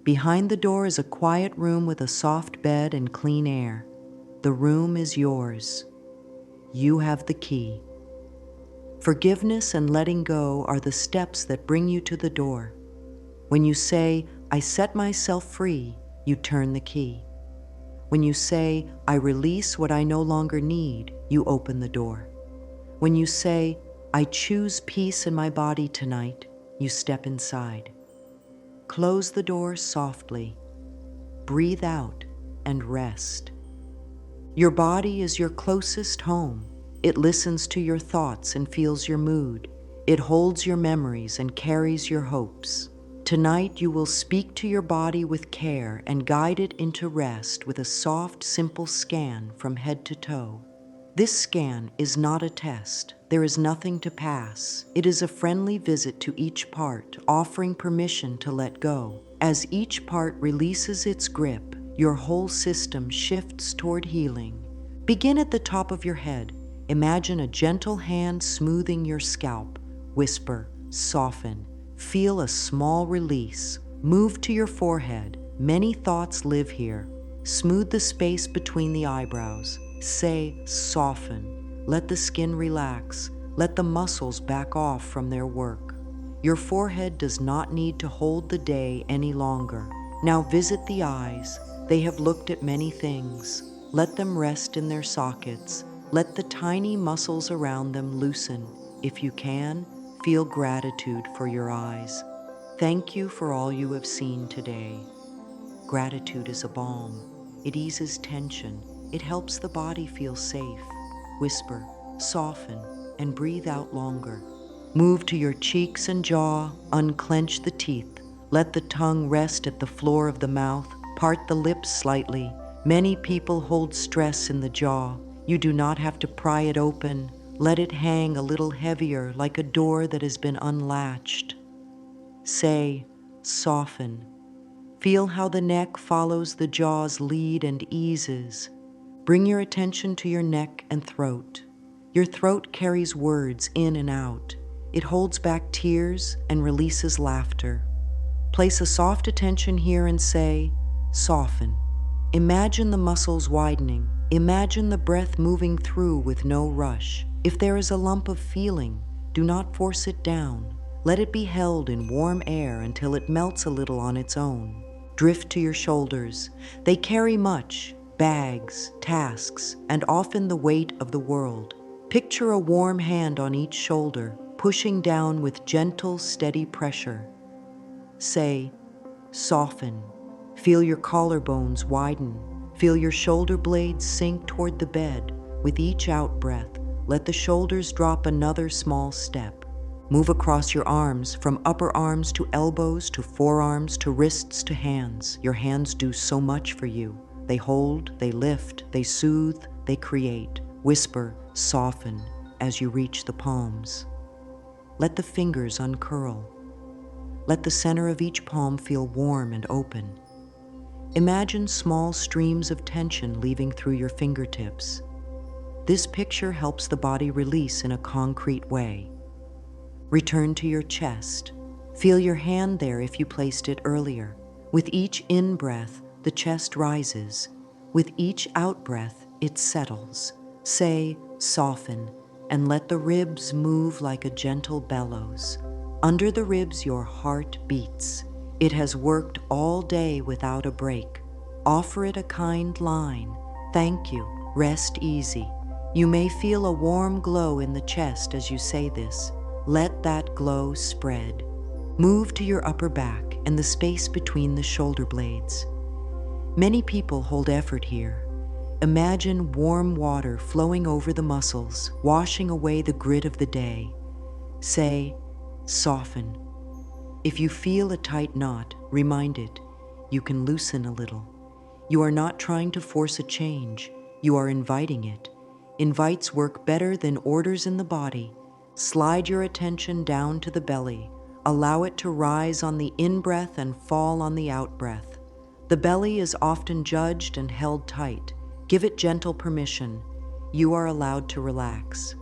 Behind the door is a quiet room with a soft bed and clean air. The room is yours. You have the key. Forgiveness and letting go are the steps that bring you to the door. When you say, "I set myself free," you turn the key. When you say, "I release what I no longer need," you open the door. When you say, "I choose peace in my body tonight," you step inside. Close the door softly. Breathe out and rest. Your body is your closest home. It listens to your thoughts and feels your mood. It holds your memories and carries your hopes. Tonight you will speak to your body with care and guide it into rest with a soft, simple scan from head to toe. This scan is not a test. There is nothing to pass. It is a friendly visit to each part, offering permission to let go. As each part releases its grip, your whole system shifts toward healing. Begin at the top of your head. Imagine a gentle hand smoothing your scalp. Whisper, soften. Feel a small release. Move to your forehead. Many thoughts live here. Smooth the space between the eyebrows. Say, soften. Let the skin relax. Let the muscles back off from their work. Your forehead does not need to hold the day any longer. Now visit the eyes. They have looked at many things. Let them rest in their sockets. Let the tiny muscles around them loosen. If you can, feel gratitude for your eyes. Thank you for all you have seen today. Gratitude is a balm. It eases tension. It helps the body feel safe. Whisper, soften, and breathe out longer. Move to your cheeks and jaw. Unclench the teeth. Let the tongue rest at the floor of the mouth. Part the lips slightly. Many people hold stress in the jaw. You do not have to pry it open. Let it hang a little heavier, like a door that has been unlatched. Say, soften. Feel how the neck follows the jaw's lead and eases. Bring your attention to your neck and throat. Your throat carries words in and out. It holds back tears and releases laughter. Place a soft attention here and say, soften. Imagine the muscles widening. Imagine the breath moving through with no rush. If there is a lump of feeling, do not force it down. Let it be held in warm air until it melts a little on its own. Drift to your shoulders. They carry much, bags, tasks, and often the weight of the world. Picture a warm hand on each shoulder, pushing down with gentle, steady pressure. Say, soften. Feel your collarbones widen. Feel your shoulder blades sink toward the bed. With each out-breath, let the shoulders drop another small step. Move across your arms, from upper arms to elbows to forearms to wrists to hands. Your hands do so much for you. They hold, they lift, they soothe, they create. Whisper, soften, as you reach the palms. Let the fingers uncurl. Let the center of each palm feel warm and open. Imagine small streams of tension leaving through your fingertips. This picture helps the body release in a concrete way. Return to your chest. Feel your hand there if you placed it earlier. With each in-breath, the chest rises. With each out-breath, it settles. Say, soften, and let the ribs move like a gentle bellows. Under the ribs, your heart beats. It has worked all day without a break. Offer it a kind line. Thank you. Rest easy. You may feel a warm glow in the chest as you say this. Let that glow spread. Move to your upper back and the space between the shoulder blades. Many people hold effort here. Imagine warm water flowing over the muscles, washing away the grit of the day. Say, soften. If you feel a tight knot, remind it. You can loosen a little. You are not trying to force a change. You are inviting it. Invites work better than orders in the body. Slide your attention down to the belly. Allow it to rise on the in-breath and fall on the out-breath. The belly is often judged and held tight. Give it gentle permission. You are allowed to relax.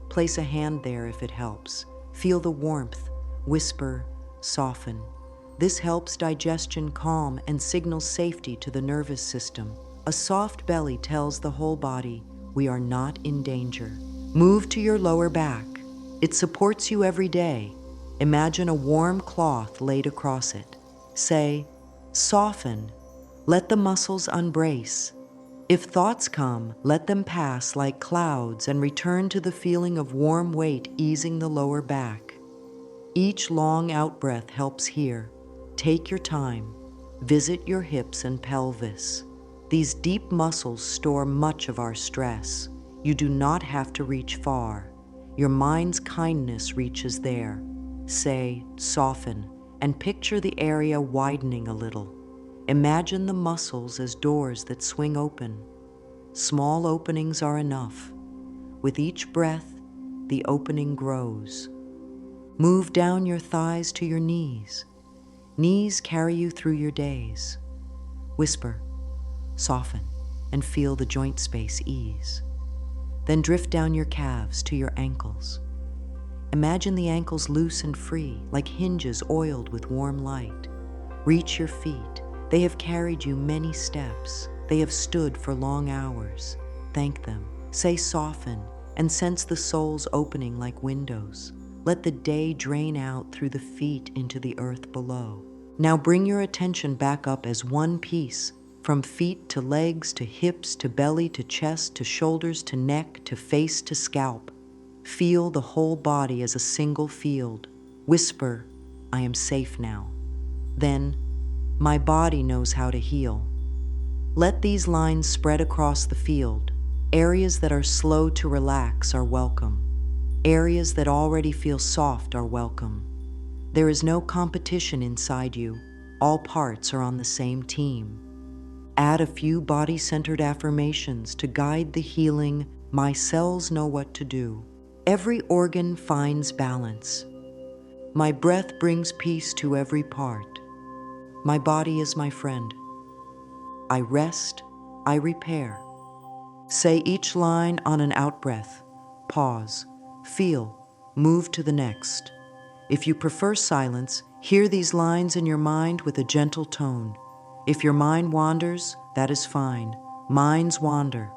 Place a hand there if it helps. Feel the warmth. Whisper, soften. This helps digestion calm and signals safety to the nervous system. A soft belly tells the whole body, we are not in danger. Move to your lower back. It supports you every day. Imagine a warm cloth laid across it. Say, soften. Let the muscles unbrace. If thoughts come, let them pass like clouds and return to the feeling of warm weight easing the lower back. Each long out-breath helps here. Take your time. Visit your hips and pelvis. These deep muscles store much of our stress. You do not have to reach far. Your mind's kindness reaches there. Say, soften, and picture the area widening a little. Imagine the muscles as doors that swing open. Small openings are enough. With each breath, the opening grows. Move down your thighs to your knees. Knees carry you through your days. Whisper, soften, and feel the joint space ease. Then drift down your calves to your ankles. Imagine the ankles loose and free, like hinges oiled with warm light. Reach your feet. They have carried you many steps. They have stood for long hours. Thank them. Say soften, and sense the soles opening like windows. Let the day drain out through the feet into the earth below. Now bring your attention back up as one piece, from feet to legs to hips to belly to chest to shoulders to neck to face to scalp. Feel the whole body as a single field. Whisper, I am safe now. Then, my body knows how to heal. Let these lines spread across the field. Areas that are slow to relax are welcome. Areas that already feel soft are welcome. There is no competition inside you. All parts are on the same team. Add a few body-centered affirmations to guide the healing. My cells know what to do. Every organ finds balance. My breath brings peace to every part. My body is my friend. I rest, I repair. Say each line on an out-breath. Pause, feel, move to the next. If you prefer silence, hear these lines in your mind with a gentle tone. If your mind wanders, that is fine. Minds wander.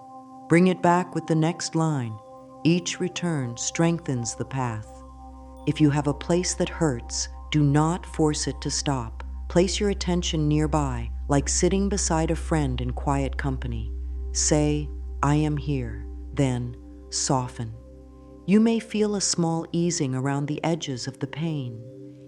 Bring it back with the next line. Each return strengthens the path. If you have a place that hurts, do not force it to stop. Place your attention nearby, like sitting beside a friend in quiet company. Say, I am here. Then, soften. You may feel a small easing around the edges of the pain.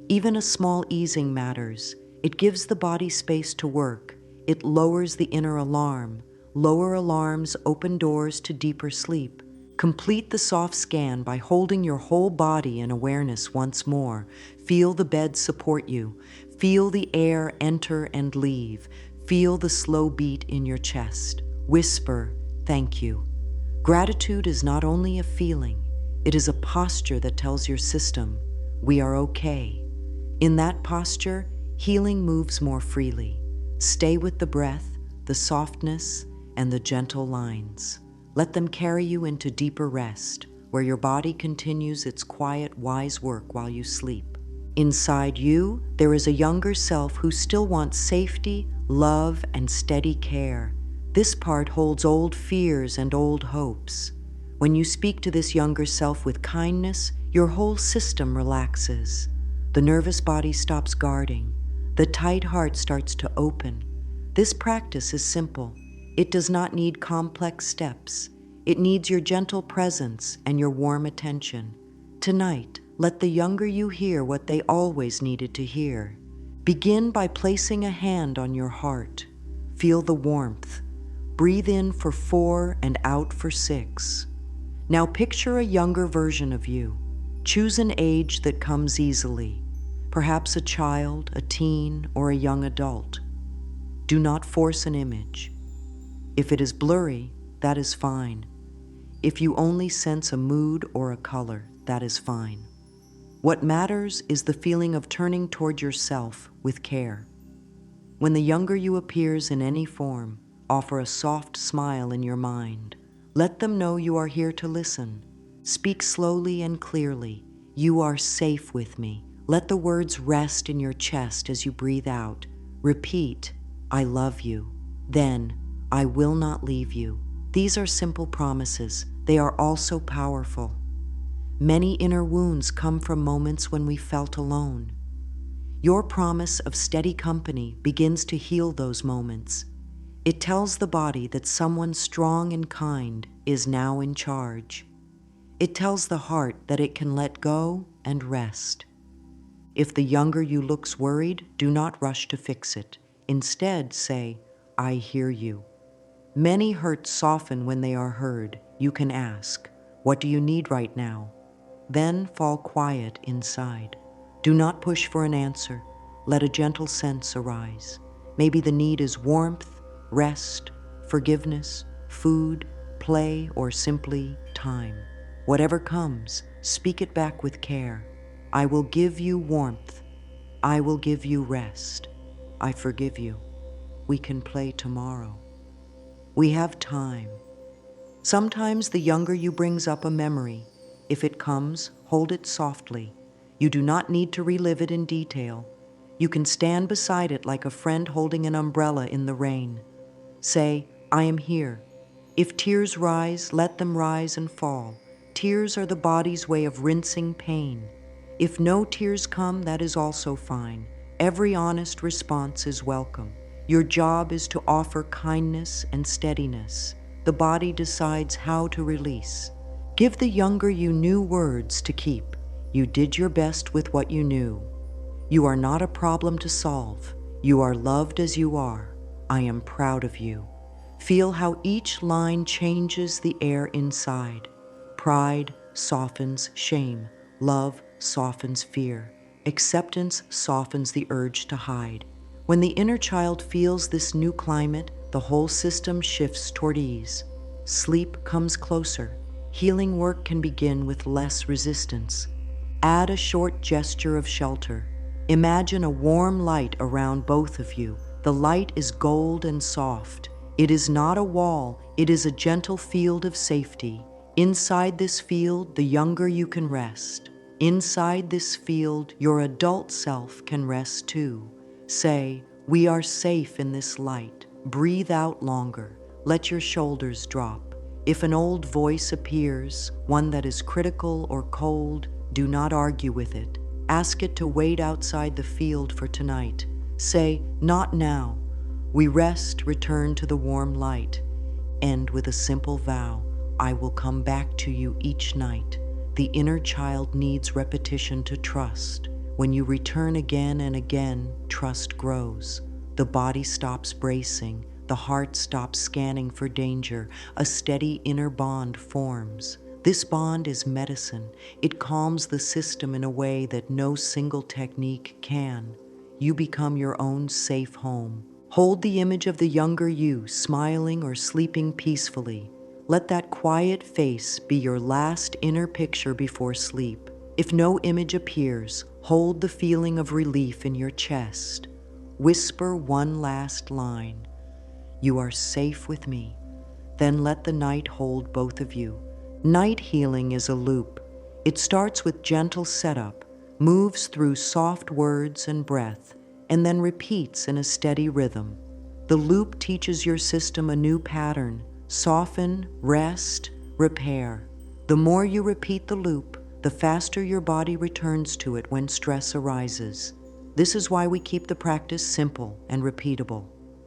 Even a small easing matters. It gives the body space to work. It lowers the inner alarm. Lower alarms open doors to deeper sleep. Complete the soft scan by holding your whole body in awareness once more. Feel the bed support you. Feel the air enter and leave. Feel the slow beat in your chest. Whisper, thank you. Gratitude is not only a feeling, it is a posture that tells your system, we are okay. In that posture, healing moves more freely. Stay with the breath, the softness, and the gentle lines. Let them carry you into deeper rest, where your body continues its quiet, wise work while you sleep. Inside you, there is a younger self who still wants safety, love, and steady care. This part holds old fears and old hopes. When you speak to this younger self with kindness, your whole system relaxes. The nervous body stops guarding. The tight heart starts to open. This practice is simple. It does not need complex steps. It needs your gentle presence and your warm attention. Tonight, let the younger you hear what they always needed to hear. Begin by placing a hand on your heart. Feel the warmth. Breathe in for 4 and out for 6. Now picture a younger version of you. Choose an age that comes easily, perhaps a child, a teen, or a young adult. Do not force an image. If it is blurry, that is fine. If you only sense a mood or a color, that is fine. What matters is the feeling of turning toward yourself with care. When the younger you appears in any form, offer a soft smile in your mind. Let them know you are here to listen. Speak slowly and clearly. You are safe with me. Let the words rest in your chest as you breathe out. Repeat, I love you. Then, I will not leave you. These are simple promises. They are also powerful. Many inner wounds come from moments when we felt alone. Your promise of steady company begins to heal those moments. It tells the body that someone strong and kind is now in charge. It tells the heart that it can let go and rest. If the younger you looks worried, do not rush to fix it. Instead, say, I hear you. Many hurts soften when they are heard. You can ask, what do you need right now? Then fall quiet inside. Do not push for an answer. Let a gentle sense arise. Maybe the need is warmth, rest, forgiveness, food, play, or simply time. Whatever comes, speak it back with care. I will give you warmth. I will give you rest. I forgive you. We can play tomorrow. We have time. Sometimes the younger you brings up a memory. If it comes, hold it softly. You do not need to relive it in detail. You can stand beside it like a friend holding an umbrella in the rain. Say, I am here. If tears rise, let them rise and fall. Tears are the body's way of rinsing pain. If no tears come, that is also fine. Every honest response is welcome. Your job is to offer kindness and steadiness. The body decides how to release. Give the younger you new words to keep. You did your best with what you knew. You are not a problem to solve. You are loved as you are. I am proud of you. Feel how each line changes the air inside. Pride softens shame. Love softens fear. Acceptance softens the urge to hide. When the inner child feels this new climate, the whole system shifts toward ease. Sleep comes closer. Healing work can begin with less resistance. Add a short gesture of shelter. Imagine a warm light around both of you. The light is gold and soft. It is not a wall, it is a gentle field of safety. Inside this field, the younger you can rest. Inside this field, your adult self can rest too. Say, we are safe in this light. Breathe out longer. Let your shoulders drop. If an old voice appears, one that is critical or cold, do not argue with it. Ask it to wait outside the field for tonight. Say, not now. We rest, return to the warm light. End with a simple vow. I will come back to you each night. The inner child needs repetition to trust. When you return again and again, trust grows. The body stops bracing. The heart stops scanning for danger. A steady inner bond forms. This bond is medicine. It calms the system in a way that no single technique can. You become your own safe home. Hold the image of the younger you, smiling or sleeping peacefully. Let that quiet face be your last inner picture before sleep. If no image appears, hold the feeling of relief in your chest. Whisper one last line. You are safe with me. Then let the night hold both of you. Night healing is a loop. It starts with gentle setup, moves through soft words and breath, and then repeats in a steady rhythm. The loop teaches your system a new pattern: soften, rest, repair. The more you repeat the loop, the faster your body returns to it when stress arises. This is why we keep the practice simple and repeatable.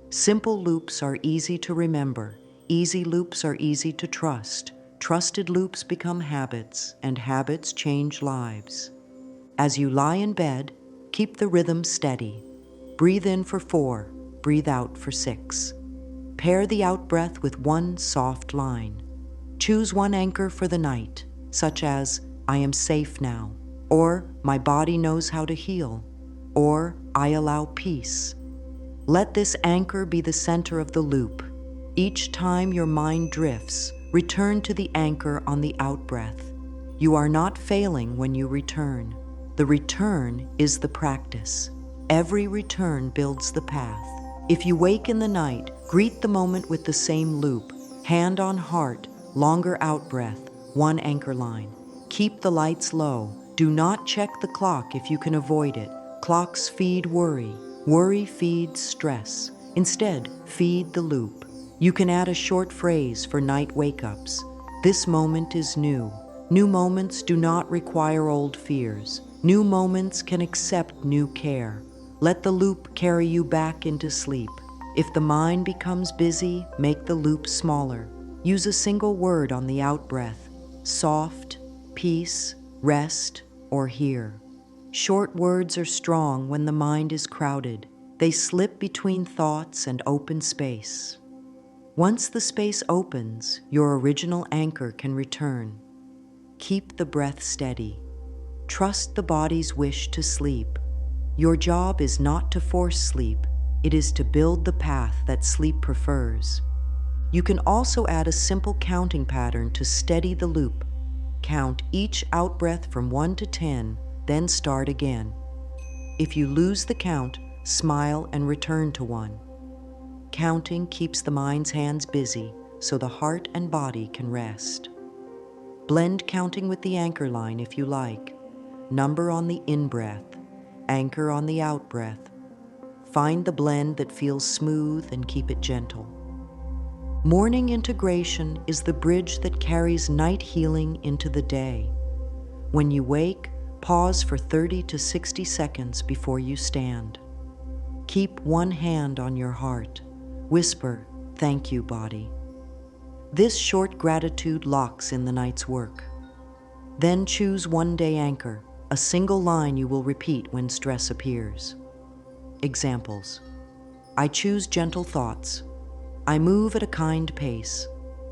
Simple loops are easy to remember. Easy loops are easy to trust. Trusted loops become habits, and habits change lives. As you lie in bed, keep the rhythm steady. Breathe in for 4, breathe out for 6. Pair the out-breath with one soft line. Choose one anchor for the night, such as, I am safe now, or my body knows how to heal, or I allow peace. Let this anchor be the center of the loop. Each time your mind drifts, return to the anchor on the out-breath. You are not failing when you return. The return is the practice. Every return builds the path. If you wake in the night, greet the moment with the same loop. Hand on heart, longer out-breath, one anchor line. Keep the lights low. Do not check the clock if you can avoid it. Clocks feed worry. Worry feeds stress. Instead, feed the loop. You can add a short phrase for night wake-ups. This moment is new. New moments do not require old fears. New moments can accept new care. Let the loop carry you back into sleep. If the mind becomes busy, make the loop smaller. Use a single word on the out-breath. Soft, peace, rest, or here. Short words are strong when the mind is crowded. They slip between thoughts and open space. Once the space opens, your original anchor can return. Keep the breath steady. Trust the body's wish to sleep. Your job is not to force sleep. It is to build the path that sleep prefers. You can also add a simple counting pattern to steady the loop. Count each out-breath from 1 to 10, then start again. If you lose the count, smile and return to 1. Counting keeps the mind's hands busy, so the heart and body can rest. Blend counting with the anchor line if you like. Number on the in-breath, anchor on the out-breath. Find the blend that feels smooth and keep it gentle. Morning integration is the bridge that carries night healing into the day. When you wake, pause for 30 to 60 seconds before you stand. Keep one hand on your heart. Whisper, "Thank you, body." This short gratitude locks in the night's work. Then choose one day anchor, a single line you will repeat when stress appears. Examples: I choose gentle thoughts. I move at a kind pace.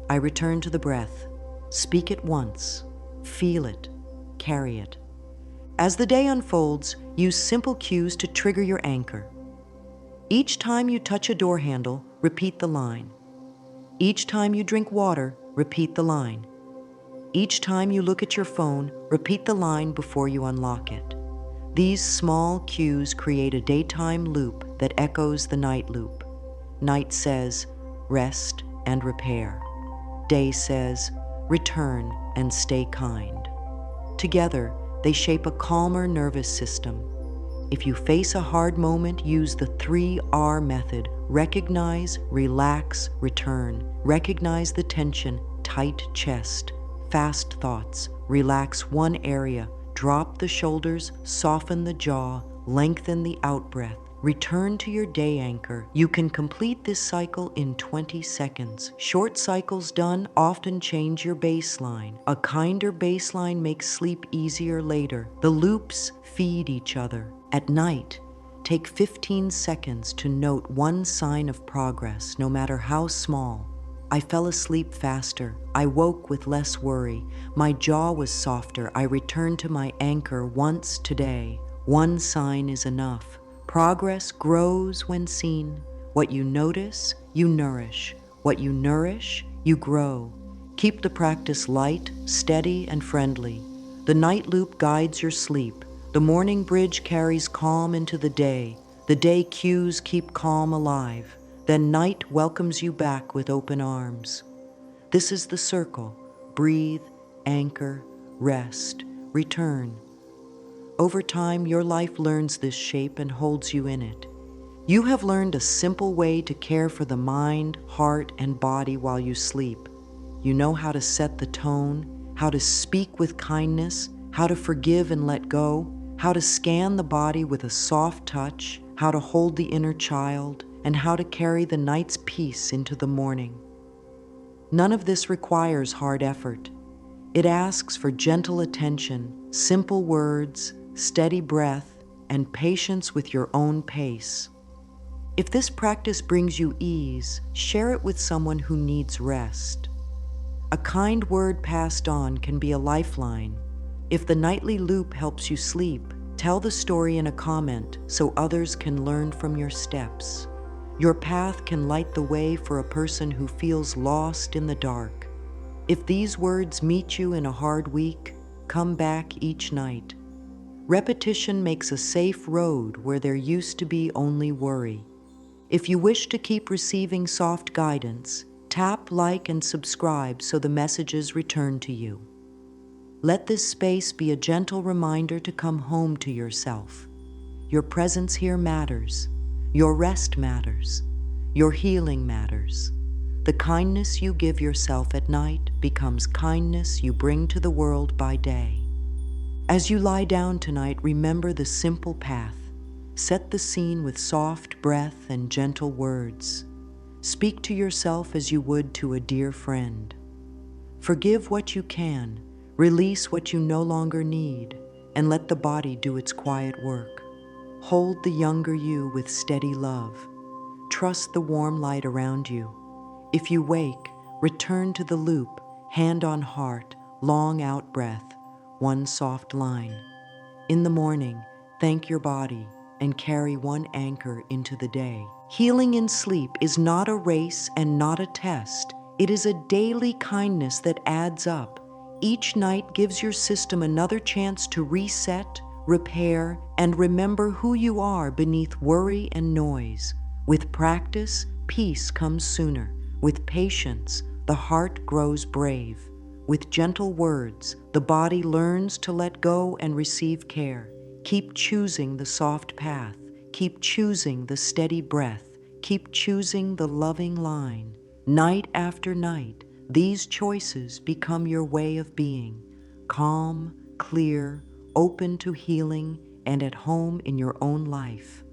I return to the breath. Speak it once. Feel it. Carry it. As the day unfolds, use simple cues to trigger your anchor. Each time you touch a door handle, repeat the line. Each time you drink water, repeat the line. Each time you look at your phone, repeat the line before you unlock it. These small cues create a daytime loop that echoes the night loop. Night says, rest and repair. Day says, return and stay kind. Together, they shape a calmer nervous system. If you face a hard moment, use the 3R method. Recognize, relax, return. Recognize the tension, tight chest, fast thoughts. Relax one area, drop the shoulders, soften the jaw, lengthen the out-breath. Return to your day anchor. You can complete this cycle in 20 seconds. Short cycles done often change your baseline. A kinder baseline makes sleep easier later. The loops feed each other. At night, take 15 seconds to note one sign of progress, no matter how small. I fell asleep faster. I woke with less worry. My jaw was softer. I returned to my anchor once today. One sign is enough. Progress grows when seen. What you notice, you nourish. What you nourish, you grow. Keep the practice light, steady, and friendly. The night loop guides your sleep. The morning bridge carries calm into the day. The day cues keep calm alive. Then night welcomes you back with open arms. This is the circle. Breathe, anchor, rest, return. Over time, your life learns this shape and holds you in it. You have learned a simple way to care for the mind, heart, and body while you sleep. You know how to set the tone, how to speak with kindness, how to forgive and let go, how to scan the body with a soft touch, how to hold the inner child, and how to carry the night's peace into the morning. None of this requires hard effort. It asks for gentle attention, simple words, steady breath, and patience with your own pace. If this practice brings you ease, share it with someone who needs rest. A kind word passed on can be a lifeline. If the nightly loop helps you sleep, tell the story in a comment so others can learn from your steps. Your path can light the way for a person who feels lost in the dark. If these words meet you in a hard week, come back each night. Repetition makes a safe road where there used to be only worry. If you wish to keep receiving soft guidance, tap like and subscribe so the messages return to you. Let this space be a gentle reminder to come home to yourself. Your presence here matters. Your rest matters. Your healing matters. The kindness you give yourself at night becomes kindness you bring to the world by day. As you lie down tonight, remember the simple path. Set the scene with soft breath and gentle words. Speak to yourself as you would to a dear friend. Forgive what you can, release what you no longer need, and let the body do its quiet work. Hold the younger you with steady love. Trust the warm light around you. If you wake, return to the loop, hand on heart, long out breath, one soft line. In the morning, thank your body and carry one anchor into the day. Healing in sleep is not a race and not a test. It is a daily kindness that adds up. Each night gives your system another chance to reset, repair, and remember who you are beneath worry and noise. With practice, peace comes sooner. With patience, the heart grows brave. With gentle words, the body learns to let go and receive care. Keep choosing the soft path. Keep choosing the steady breath. Keep choosing the loving line. Night after night, these choices become your way of being. Calm, clear, open to healing, and at home in your own life.